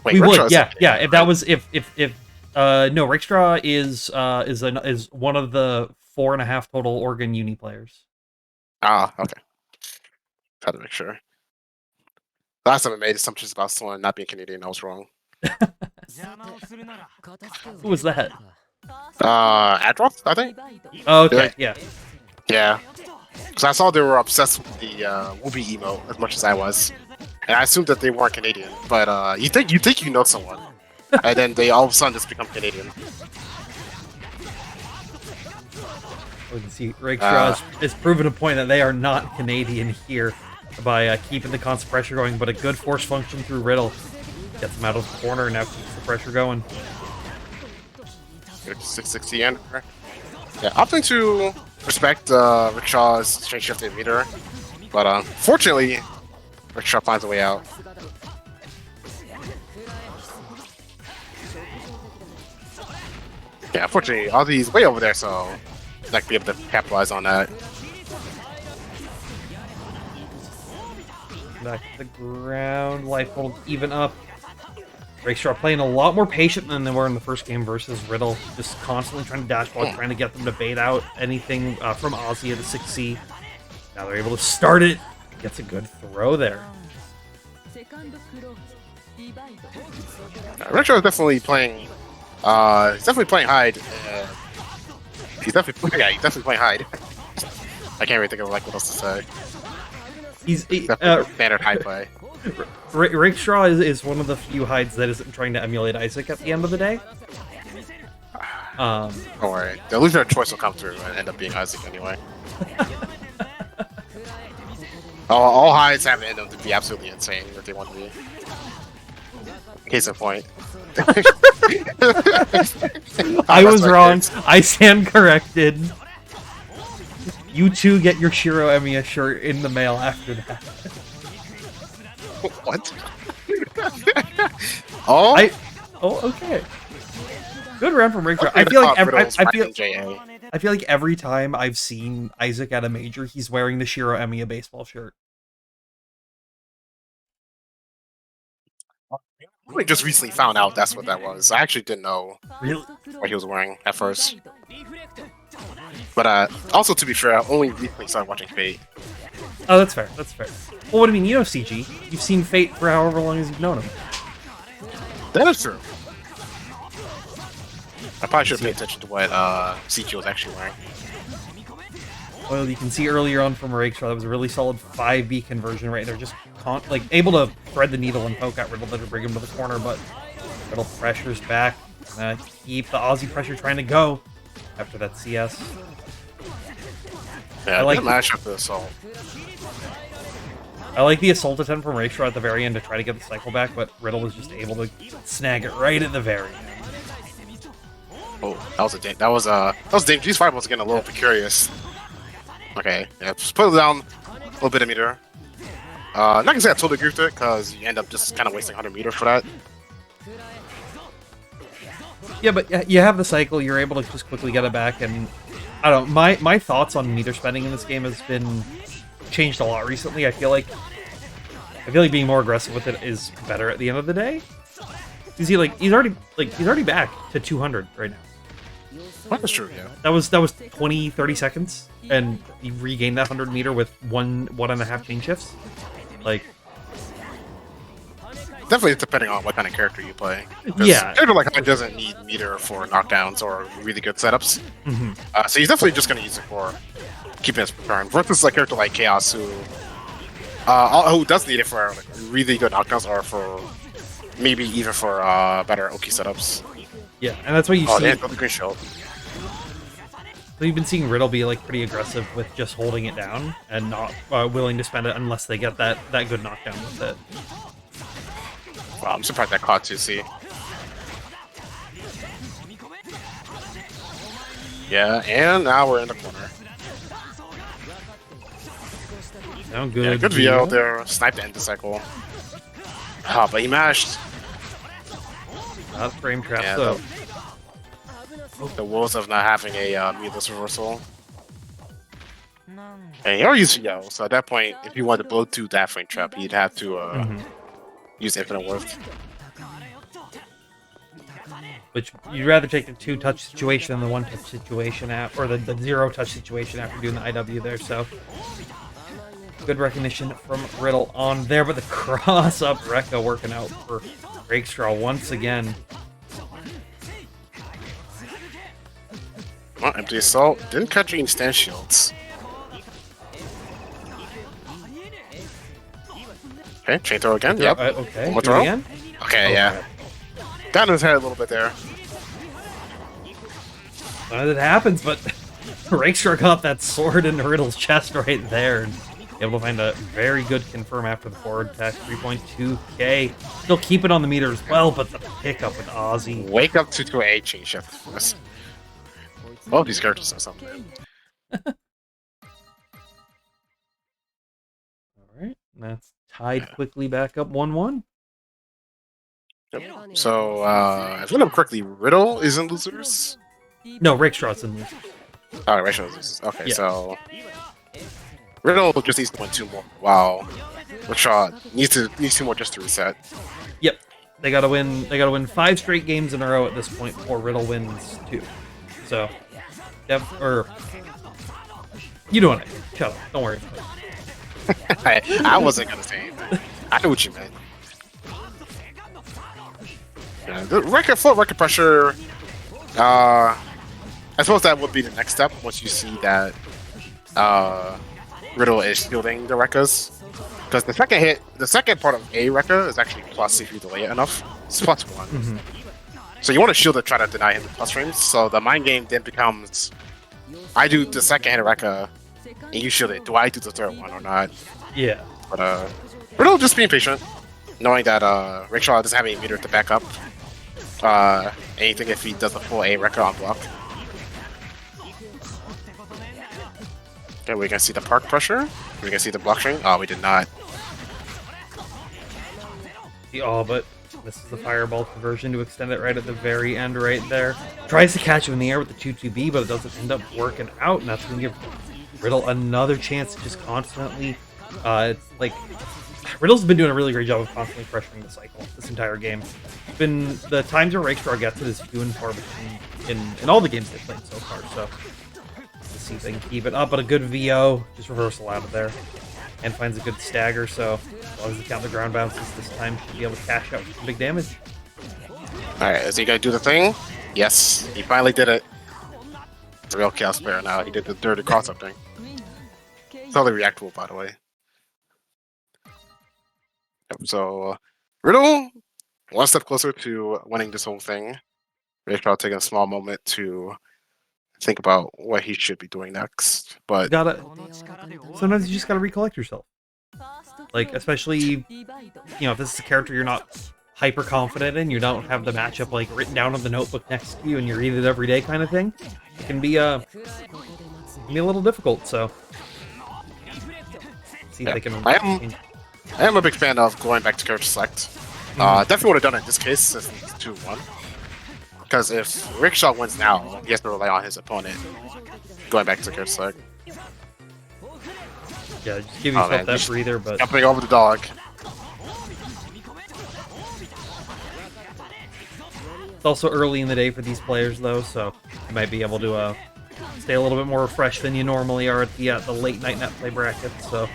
Speaker 2: Wait,
Speaker 1: we
Speaker 2: Rickshaw
Speaker 1: would, yeah. If that was no, Rickstraw is one of the 4.5 total Oregon Uni players.
Speaker 2: Ah, okay. Had to make sure. Last time I made assumptions about someone not being Canadian, I was wrong.
Speaker 1: Who was that?
Speaker 2: Adroth, I think.
Speaker 1: Oh, okay, yeah.
Speaker 2: Yeah. Because I saw they were obsessed with the Whoopi emote as much as I was. And I assumed that they weren't Canadian, but you think you know someone, and then they all of a sudden just become Canadian.
Speaker 1: We can see Rakestraw is proven a point that they are not Canadian here by keeping the constant pressure going, but a good force function through Riddle gets him out of the corner and now keeps the pressure going.
Speaker 2: 660 and yeah, opting to respect Rickshaw's straight shifted meter, but fortunately, Rickshaw finds a way out. Yeah, unfortunately, Ozzy's way over there, so he's not gonna be able to capitalize on that.
Speaker 1: Back to the ground, life hold even up. Rakestraw playing a lot more patient than they were in the first game versus Riddle, just constantly trying to dash block, trying to get them to bait out anything from Ozzy at the 6C. Now they're able to start it. Gets a good throw there.
Speaker 2: Retro is definitely playing. He's definitely playing hide. He's definitely playing hide. I can't really think of what else to say.
Speaker 1: He's
Speaker 2: standard hide play.
Speaker 1: Rakestraw is one of the few hides that isn't trying to emulate Isaac at the end of the day.
Speaker 2: Don't worry, the loser choice will come through and end up being Isaac anyway. All hides have to end up to be absolutely insane if they want to be. Case in point.
Speaker 1: I was wrong. I stand corrected. You two get your Shiro Emiya shirt in the mail after that.
Speaker 2: What? Oh,
Speaker 1: okay. Good round from Rakestraw. I feel like every time I've seen Isaac at a major, he's wearing the Shiro Emiya baseball shirt.
Speaker 2: I just recently found out that's what that was. I actually didn't know what he was wearing at first. But also, to be fair, I only recently started watching Fate.
Speaker 1: Oh, that's fair. That's fair. Well, what do you mean? You know CG. You've seen Fate for however long as you've known him.
Speaker 2: That is true. I probably should pay attention to what CG was actually wearing.
Speaker 1: Well, you can see earlier on from Rakestraw, that was a really solid 5B conversion right there. Just able to thread the needle and poke at Riddle to bring him to the corner, but Riddle pressures back. Keep the Aussie pressure trying to go after that CS.
Speaker 2: Yeah, I like mash up the assault.
Speaker 1: I like the assault attempt from Rakestraw at the very end to try to get the cycle back, but Riddle was just able to snag it right at the very end.
Speaker 2: Oh, that was dangerous. These fireballs are getting a little precarious. Okay, yeah, just put it down a little bit of meter. Not gonna say I totally agree with it, because you end up just kind of wasting 100 meters for that.
Speaker 1: Yeah, but you have the cycle, you're able to just quickly get it back, and I don't know, my thoughts on meter spending in this game has been changed a lot recently. I feel like being more aggressive with it is better at the end of the day. He's already back to 200 right now.
Speaker 2: That's true, yeah.
Speaker 1: That was 20-30 seconds, and he regained that 100 meter with one and a half chain shifts. Like,
Speaker 2: definitely depending on what kind of character you play.
Speaker 1: Yeah,
Speaker 2: a character like him doesn't need meter for knockdowns or really good setups.
Speaker 1: Mm-hmm.
Speaker 2: So he's definitely just going to use it for keeping his turn. Versus a character like Chaos, who does need it for like, really good knockdowns or for maybe even for better Oki setups.
Speaker 1: Yeah, and that's why you
Speaker 2: Oh,
Speaker 1: see.
Speaker 2: they had the green shield.
Speaker 1: So you've been seeing Riddle be like pretty aggressive with just holding it down and not willing to spend it unless they get that good knockdown with it.
Speaker 2: Wow, I'm surprised that caught 2C. Yeah, and now we're in the corner.
Speaker 1: Sound good.
Speaker 2: Yeah, good VO there. Sniped the end of the cycle. Oh, but he mashed.
Speaker 1: Not frame trap,
Speaker 2: Yeah,
Speaker 1: though.
Speaker 2: The woes of not having a meatless reversal. And he already used Yo, so at that point, if you wanted to blow to that frame trap, you'd have to use Infinite Worth.
Speaker 1: Which you'd rather take the 2-touch situation than the 1-touch situation or the 0-touch situation after doing the IW there, so good recognition from Riddle on there, but the cross-up Rekka working out for Rakestraw once again.
Speaker 2: Well, empty assault. Didn't catch any stand shields. Okay, chain throw again. Yep.
Speaker 1: Okay.
Speaker 2: One more
Speaker 1: Do it
Speaker 2: throw.
Speaker 1: again?
Speaker 2: Okay, yeah. Got in his head a little bit there.
Speaker 1: None of it happens, but Rakestraw got that sword into Riddle's chest right there and able to find a very good confirm after the forward attack. 3.2k. Still keep it on the meter as well, but the pickup with Ozzy.
Speaker 2: Wake up to a chain shift. All of these characters have something.
Speaker 1: Alright, that's tied quickly back up 1-1.
Speaker 2: Yep. So, if I remember correctly, Riddle is in losers?
Speaker 1: No, Rakestraw's in losers.
Speaker 2: Alright, Rachel is losers. Okay,
Speaker 1: Yeah.
Speaker 2: so Riddle just needs to win 2 more. Wow. Rakshaw needs 2 more just to reset.
Speaker 1: Yep. They gotta win 5 straight games in a row at this point before Riddle wins 2. So you know what I mean. Shut up. Don't worry about it.
Speaker 2: I wasn't gonna say anything. I knew what you meant. Yeah, the full record pressure. I suppose that would be the next step once you see that Riddle is shielding the Rekkas. Because the second part of a Rekka is actually plus if you delay it enough. It's +1.
Speaker 1: Mm-hmm.
Speaker 2: So you want to shield to try to deny him the plus frames. So the mind game then becomes, I do the second hit Rekka, and you shield it. Do I do the third one or not?
Speaker 1: Yeah.
Speaker 2: But Riddle just being patient, knowing that Rickshaw doesn't have any meter to back up anything if he does a full A Rekka on block. Okay, we can see the park pressure. We can see the block string. Oh, we did not.
Speaker 1: But this is the fireball conversion to extend it right at the very end right there. Tries to catch him in the air with the 2-2B, but it doesn't end up working out, and that's going to give Riddle another chance to just constantly, Riddle's been doing a really great job of constantly pressuring the cycle this entire game. It's been the times where Rakestraw gets it is few and far between in all the games they've played so far, so let's see if they can keep it up, but a good VO, just reversal out of there. And finds a good stagger, so as long as he count the ground bounces this time, should be able to cash out some big damage.
Speaker 2: Alright, is he gonna do the thing? Yes, he finally did it. It's a real chaos player now. He did the dirty cross-up thing. Totally reactable, by the way. Yep, so, Riddle, one step closer to winning this whole thing. Rakestraw taking a small moment to think about what he should be doing next, but
Speaker 1: sometimes you just gotta recollect yourself. Like, especially, if this is a character you're not hyper confident in, you don't have the matchup like written down on the notebook next to you, and you read it every day kind of thing. It can be a little difficult. So, see if they can.
Speaker 2: I am a big fan of going back to character select. Definitely would have done it in this case since it's 2-1. Because if Rickshaw wins now, he has to rely on his opponent going back to character select.
Speaker 1: Yeah, just give yourself that breather, but
Speaker 2: jumping over the dog.
Speaker 1: It's also early in the day for these players, though, so you might be able to stay a little bit more refreshed than you normally are at the late night net play bracket. So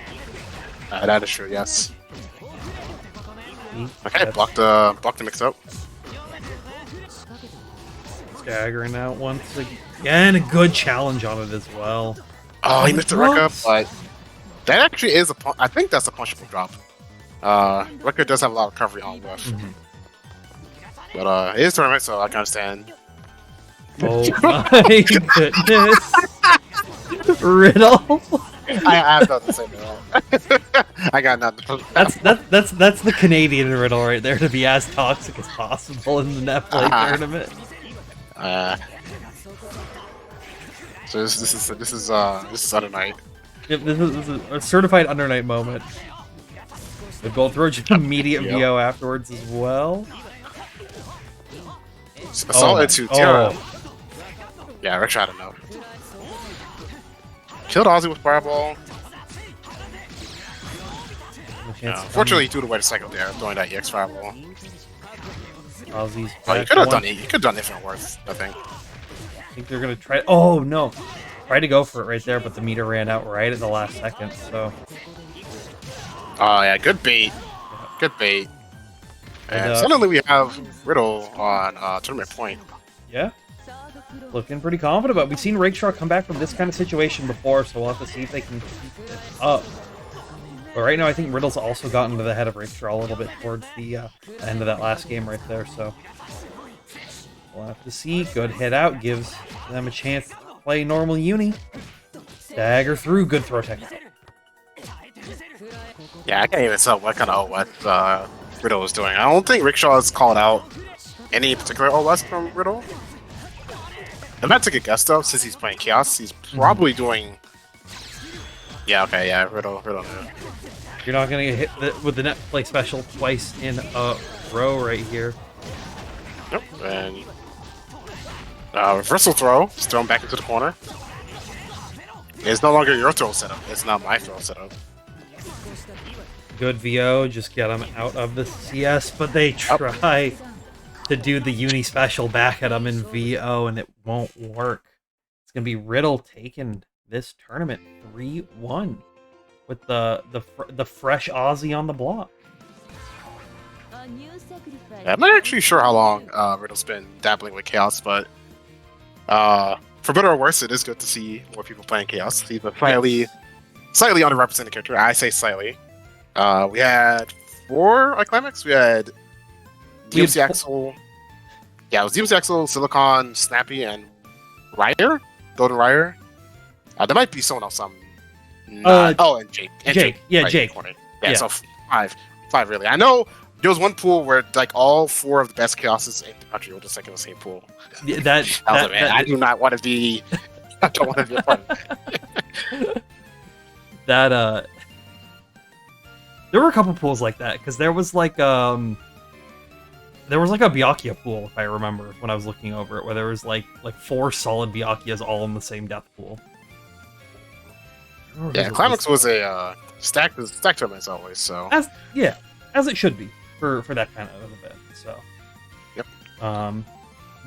Speaker 2: that is true. Yes. Okay, block the mix up.
Speaker 1: Staggering out once again, a good challenge on it as well.
Speaker 2: Oh, he missed the Rekka, but that actually is I think that's a punchable drop. Rekka does have a lot of recovery on Whiff. But it is tournament, so I can understand.
Speaker 1: Oh my goodness. Riddle.
Speaker 2: I have nothing to say to that. I got nothing.
Speaker 1: That's the Canadian Riddle right there, to be as toxic as possible in the net play tournament.
Speaker 2: So this is Under Night.
Speaker 1: Yep, this is a certified Under Night moment. The gold throw, just immediate VO afterwards as well.
Speaker 2: Assault into Tiara. Yeah, Rick shot enough. Killed Ozzy with Fireball. Fortunately, he threw away the cycle there, throwing that EX Fireball.
Speaker 1: Ozzy's
Speaker 2: Oh, you could have done it. You could have done Infinite Worth, I think.
Speaker 1: I think they're gonna try. Oh no! Tried to go for it right there, but the meter ran out right at the last second. So.
Speaker 2: Oh yeah, good bait. Good bait. And suddenly we have Riddle on tournament point.
Speaker 1: Yeah. Looking pretty confident, but we've seen Rakestraw come back from this kind of situation before, so we'll have to see if they can keep it up. But right now, I think Riddle's also gotten to the head of Rakestraw a little bit towards the end of that last game right there, so we'll have to see. Good hit out gives them a chance to play normal Uni. Dagger through, good throw technique.
Speaker 2: Yeah, I can't even tell what kind of what Riddle was doing. I don't think Rickshaw has called out any particular OS from Riddle. If I took a guess though, since he's playing Chaos, he's probably doing. Yeah, okay, yeah, Riddle knew.
Speaker 1: You're not gonna get hit with the net play special twice in a row right here.
Speaker 2: Nope, and reversal throw, just throw him back into the corner. It's no longer your throw setup, it's not my throw setup.
Speaker 1: Good VO, just get him out of the CS, but they try to do the Uni special back at him in VO, and it won't work. It's going to be Riddle taking this tournament 3-1 with the fresh Aussie on the block.
Speaker 2: Yeah, I'm not actually sure how long Riddle's been dabbling with Chaos, but for better or worse, it is good to see more people playing Chaos. He's a slightly underrepresented character. I say slightly. We had 4 Climax. We had DMC Axel. Yeah, it was DMC Axel, Silicon, Snappy, and Ryer? Golden Ryer? There might be someone else. And Jake.
Speaker 1: Jake. Yeah,
Speaker 2: right,
Speaker 1: Jake.
Speaker 2: Yeah, so 5 really. I know there was one pool where like all 4 of the best Chaoses in the country were just like in the same pool.
Speaker 1: Yeah,
Speaker 2: I do not want to be. I don't want to be a part of
Speaker 1: that. There were a couple pools like that, because there was like a Byakuya pool, if I remember, when I was looking over it, where there was like 4 solid Byakuyas all in the same death pool.
Speaker 2: Yeah, Climax was a stacked tournament as always, so
Speaker 1: as it should be for that kind of event. So
Speaker 2: yep.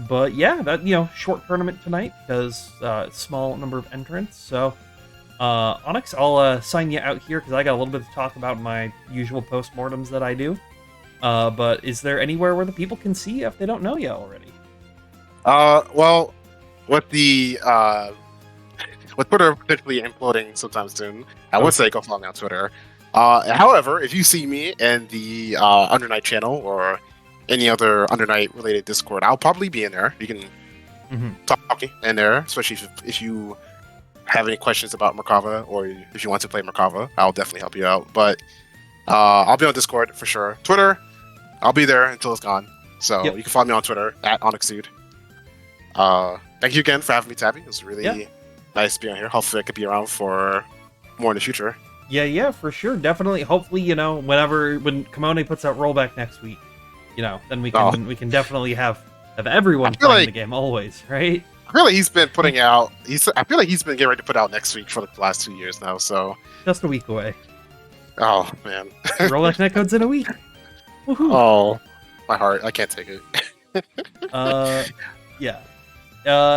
Speaker 1: But yeah, that short tournament tonight because small number of entrants. So Onyx, I'll sign you out here because I got a little bit to talk about my usual postmortems that I do. But is there anywhere where the people can see you if they don't know you already?
Speaker 2: Well, with Twitter potentially imploding sometime soon, I would say go follow me on Twitter. However, if you see me in the Under Night channel or any other Under Night related Discord, I'll probably be in there. You can talk in there, especially if you have any questions about Merkava or if you want to play Merkava, I'll definitely help you out. But I'll be on Discord for sure. Twitter, I'll be there until it's gone. So you can follow me on Twitter at OnyxDude. Thank you again for having me, Tabby. It was really nice being here. Hopefully I could be around for more in the future.
Speaker 1: Yeah, for sure. Definitely. Hopefully, when Kamone puts out rollback next week, then we can definitely have everyone playing the game always, right?
Speaker 2: I feel like he's been putting out. I feel like he's been getting ready to put out next week for the last 2 years now. So
Speaker 1: just a week away.
Speaker 2: Oh man,
Speaker 1: rollback netcode's in a week. Woohoo.
Speaker 2: Oh, my heart! I can't take it.
Speaker 1: Yeah.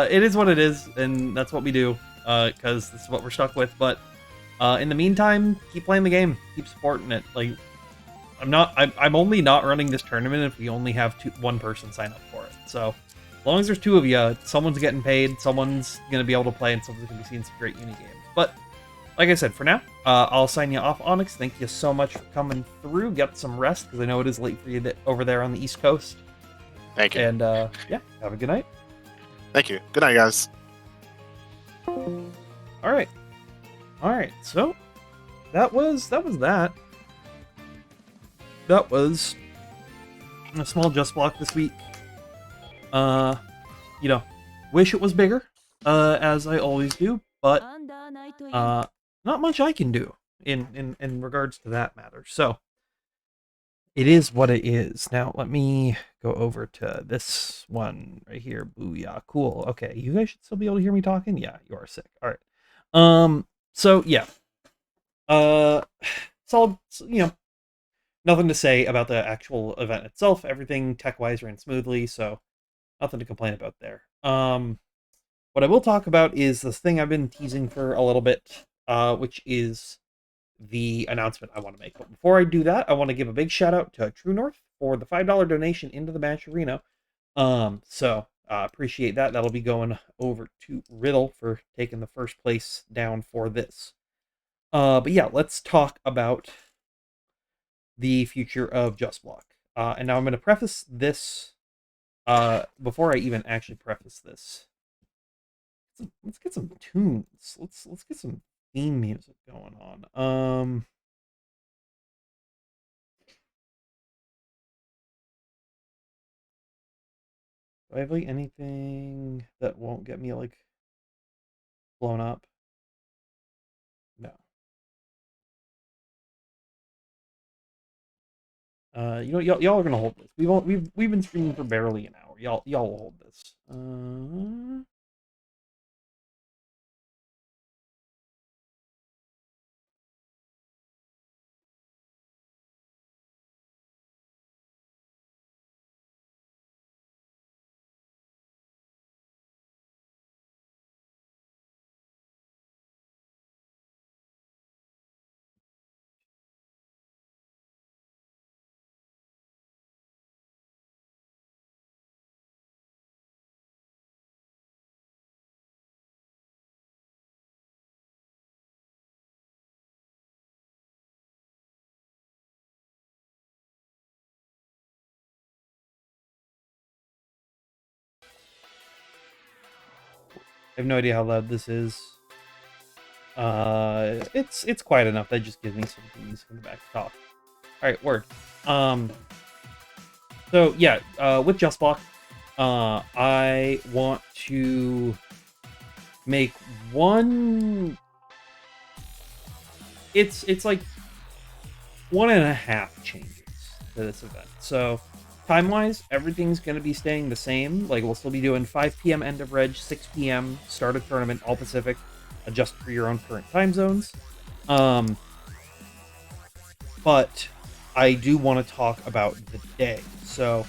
Speaker 1: It is what it is, and that's what we do. Because this is what we're stuck with. But in the meantime, keep playing the game. Keep supporting it. Like, I'm only not running this tournament if we only have one person sign up for it. So as long as there's 2 of you, someone's getting paid, someone's gonna be able to play, and someone's gonna be seeing some great Uni games. But like I said, for now, I'll sign you off, Onyx. Thank you so much for coming through. Get some rest, because I know it is late for you over there on the East Coast.
Speaker 2: Thank you.
Speaker 1: And yeah, have a good night.
Speaker 2: Thank you. Good night, guys.
Speaker 1: All right. So that was that. That was a small Just Block this week. You know, wish it was bigger, as I always do, but not much I can do in regards to that matter. So it is what it is. Now let me go over to this one right here. Booyah, cool. Okay, you guys should still be able to hear me talking. Yeah, you are sick. All right. So yeah. Solid. Nothing to say about the actual event itself. Everything tech-wise ran smoothly, so nothing to complain about there. What I will talk about is this thing I've been teasing for a little bit, which is the announcement I want to make. But before I do that, I want to give a big shout out to True North for the $5 donation into the matcherino. So appreciate that. That'll be going over to Riddle for taking the first place down for this. But yeah, let's talk about the future of Just Block. And now I'm going to preface this before I even actually preface this. Let's get some tunes. Let's get some theme music going on. Do I have like anything that won't get me like blown up? No. You know, y'all are gonna hold this. We've been streaming for barely an hour. Y'all will hold this. I have no idea how loud this is. It's quiet enough. That just gives me some music in the back to talk. All right, word. So yeah, with Just Block, I want to make one. It's like 1.5 changes to this event. So time-wise, everything's going to be staying the same. Like, we'll still be doing 5 p.m. end of reg, 6 p.m. start of tournament, all Pacific, adjust for your own current time zones. But I do want to talk about the day. So,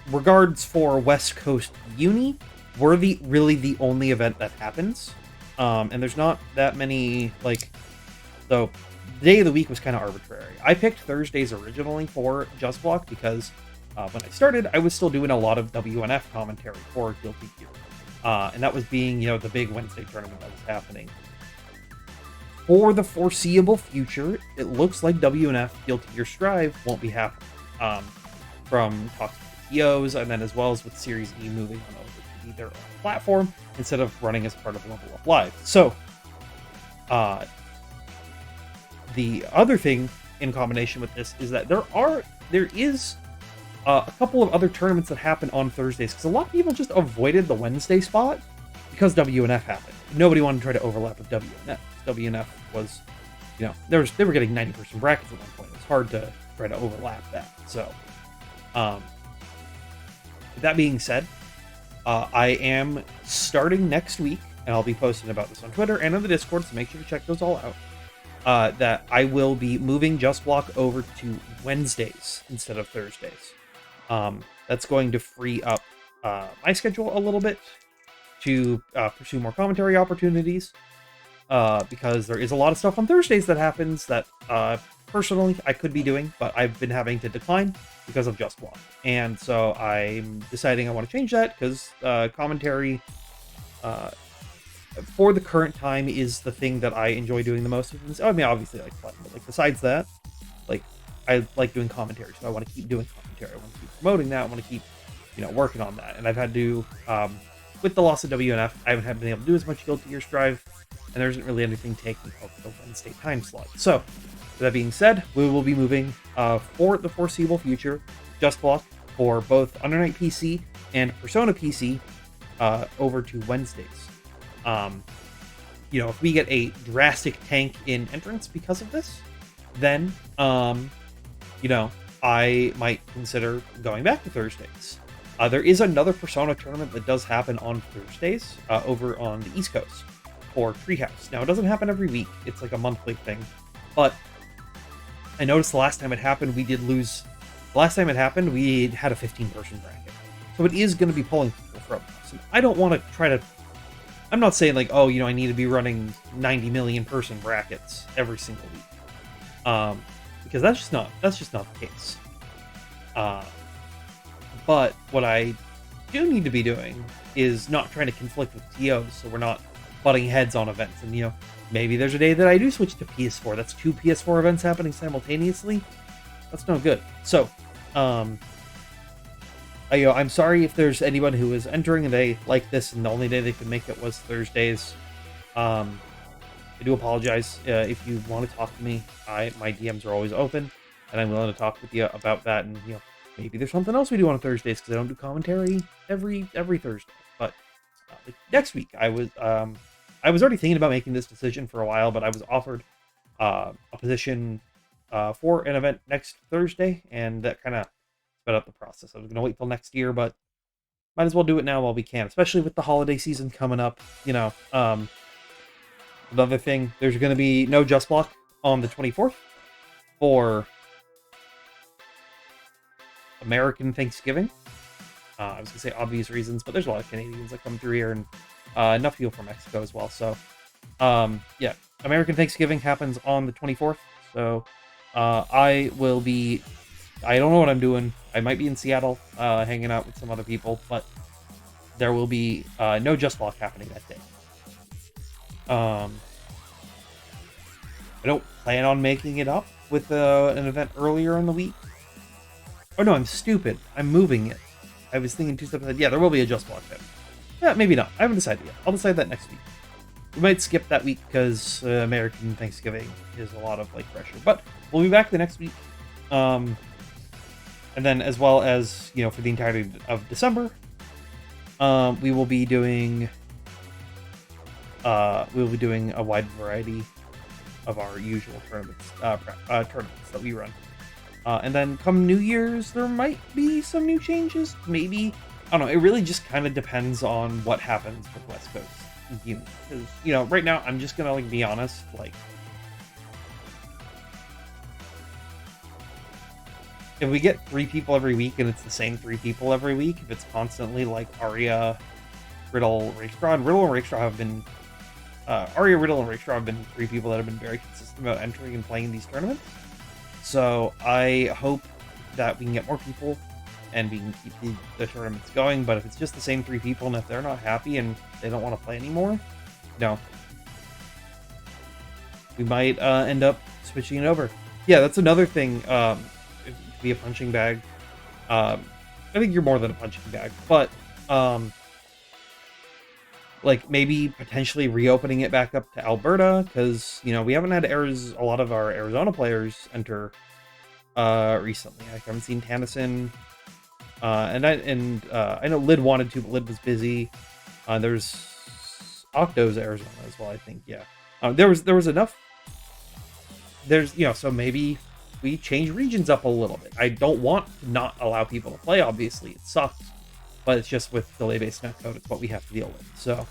Speaker 1: regards for West Coast Uni, we're really the only event that happens. And there's not that many, like, so the day of the week was kind of arbitrary. I picked Thursdays originally for Just Block because when I started, I was still doing a lot of WNF commentary for Guilty Gear. And that was being, the big Wednesday tournament that was happening. For the foreseeable future, it looks like WNF Guilty Gear Strive won't be happening. From talks with the TOs, and then as well as with Series E moving on over to be their own platform instead of running as part of Level Up Live. So, the other thing in combination with this is that there is a couple of other tournaments that happen on Thursdays, because a lot of people just avoided the Wednesday spot because WNF happened. Nobody wanted to try to overlap with WNF. WNF was, they were getting 90% brackets at one point. It was hard to try to overlap that. So, that being said, I am starting next week, and I'll be posting about this on Twitter and on the Discord, so make sure to check those all out. That I will be moving Just Block over to Wednesdays instead of Thursdays. That's going to free up my schedule a little bit to pursue more commentary opportunities, because there is a lot of stuff on Thursdays that happens that personally I could be doing, but I've been having to decline because of Just Block. And so I'm deciding I want to change that, because commentary for the current time is the thing that I enjoy doing the most. I mean, obviously, like fun, but like besides that, like I like doing commentary, so I want to keep doing commentary. I want to keep promoting that. I want to keep, working on that. And I've had to, with the loss of WNF, I haven't been able to do as much Guilty Gear Strive, and there isn't really anything taking up the Wednesday time slot. So, with that being said, we will be moving for the foreseeable future, Just Block for both Under Night PC and Persona PC over to Wednesdays. If we get a drastic tank in entrance because of this, then, I might consider going back to Thursdays. There is another Persona tournament that does happen on Thursdays over on the East Coast for Treehouse. Now, it doesn't happen every week. It's like a monthly thing. But I noticed the last time it happened, we did lose. The last time it happened, we had a 15-person bracket. So it is going to be pulling people from us. And I don't want to try to... I'm not saying like, oh, I need to be running 90 million person brackets every single week. Because that's just not the case. But what I do need to be doing is not trying to conflict with TOs, so we're not butting heads on events. And maybe there's a day that I do switch to PS4. That's 2 PS4 events happening simultaneously. That's no good. So, I'm sorry if there's anyone who is entering and they like this and the only day they could make it was Thursdays. I do apologize. If you want to talk to me, my DMs are always open, and I'm willing to talk with you about that. And maybe there's something else we do on Thursdays because I don't do commentary every Thursday. But next week, I was already thinking about making this decision for a while, but I was offered a position for an event next Thursday, and that kind of sped up the process. I was going to wait till next year, but might as well do it now while we can, especially with the holiday season coming up. Another thing, there's going to be no Just Block on the 24th for American Thanksgiving. I was going to say obvious reasons, but there's a lot of Canadians that come through here, and enough people from Mexico as well. So, American Thanksgiving happens on the 24th. So, I will be... I don't know what I'm doing. I might be in Seattle, hanging out with some other people, but there will be no Just Block happening that day. I don't plan on making it up with an event earlier in the week. Oh no, I'm stupid. I'm moving it. I was thinking 2 steps ahead. Yeah, there will be a Just Block event. Yeah, maybe not. I haven't decided yet. I'll decide that next week. We might skip that week because American Thanksgiving is a lot of pressure. But we'll be back the next week. And then as well as, for the entirety of December, we will be doing a wide variety of our usual tournaments that we run. And then come New Year's, there might be some new changes. Maybe, I don't know. It really just kind of depends on what happens with West Coast Gaming. Because, right now, I'm just going to be honest, if we get 3 people every week and it's the same 3 people every week, if it's constantly Arya, Riddle, Rakestraw, and Riddle and Rakestraw have been Arya, Riddle, and Rakestraw have been 3 people that have been very consistent about entering and playing these tournaments. So I hope that we can get more people and we can keep the tournaments going. But if it's just the same 3 people and if they're not happy and they don't want to play anymore, we might end up switching it over. Yeah, that's another thing. It could be a punching bag. I think you're more than a punching bag, but maybe potentially reopening it back up to Alberta, because we haven't had a lot of our Arizona players enter recently. I haven't seen Tannison, and I know Lid wanted to, but Lid was busy. There's Octo's Arizona as well, I think. Yeah, there was enough. So maybe we change regions up a little bit. I don't want to not allow people to play. Obviously, it sucks. But it's just with delay-based netcode, it's what we have to deal with. So,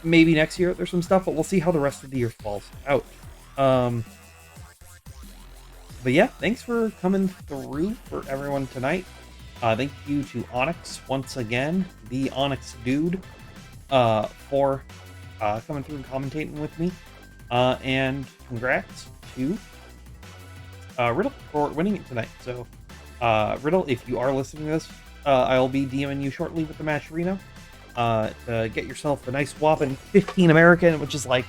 Speaker 1: maybe next year there's some stuff, but we'll see how the rest of the year falls out. But yeah, thanks for coming through for everyone tonight. Thank you to Onyx once again, the Onyx dude, for coming through and commentating with me. And congrats to Riddle for winning it tonight. So, Riddle, if you are listening to this, I'll be DMing you shortly with the matcherino to get yourself a nice whopping 15 American, which is like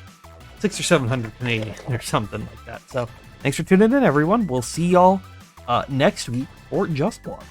Speaker 1: 600 or 700 Canadian or something like that. So Thanks for tuning in, everyone. We'll see y'all next week or just one.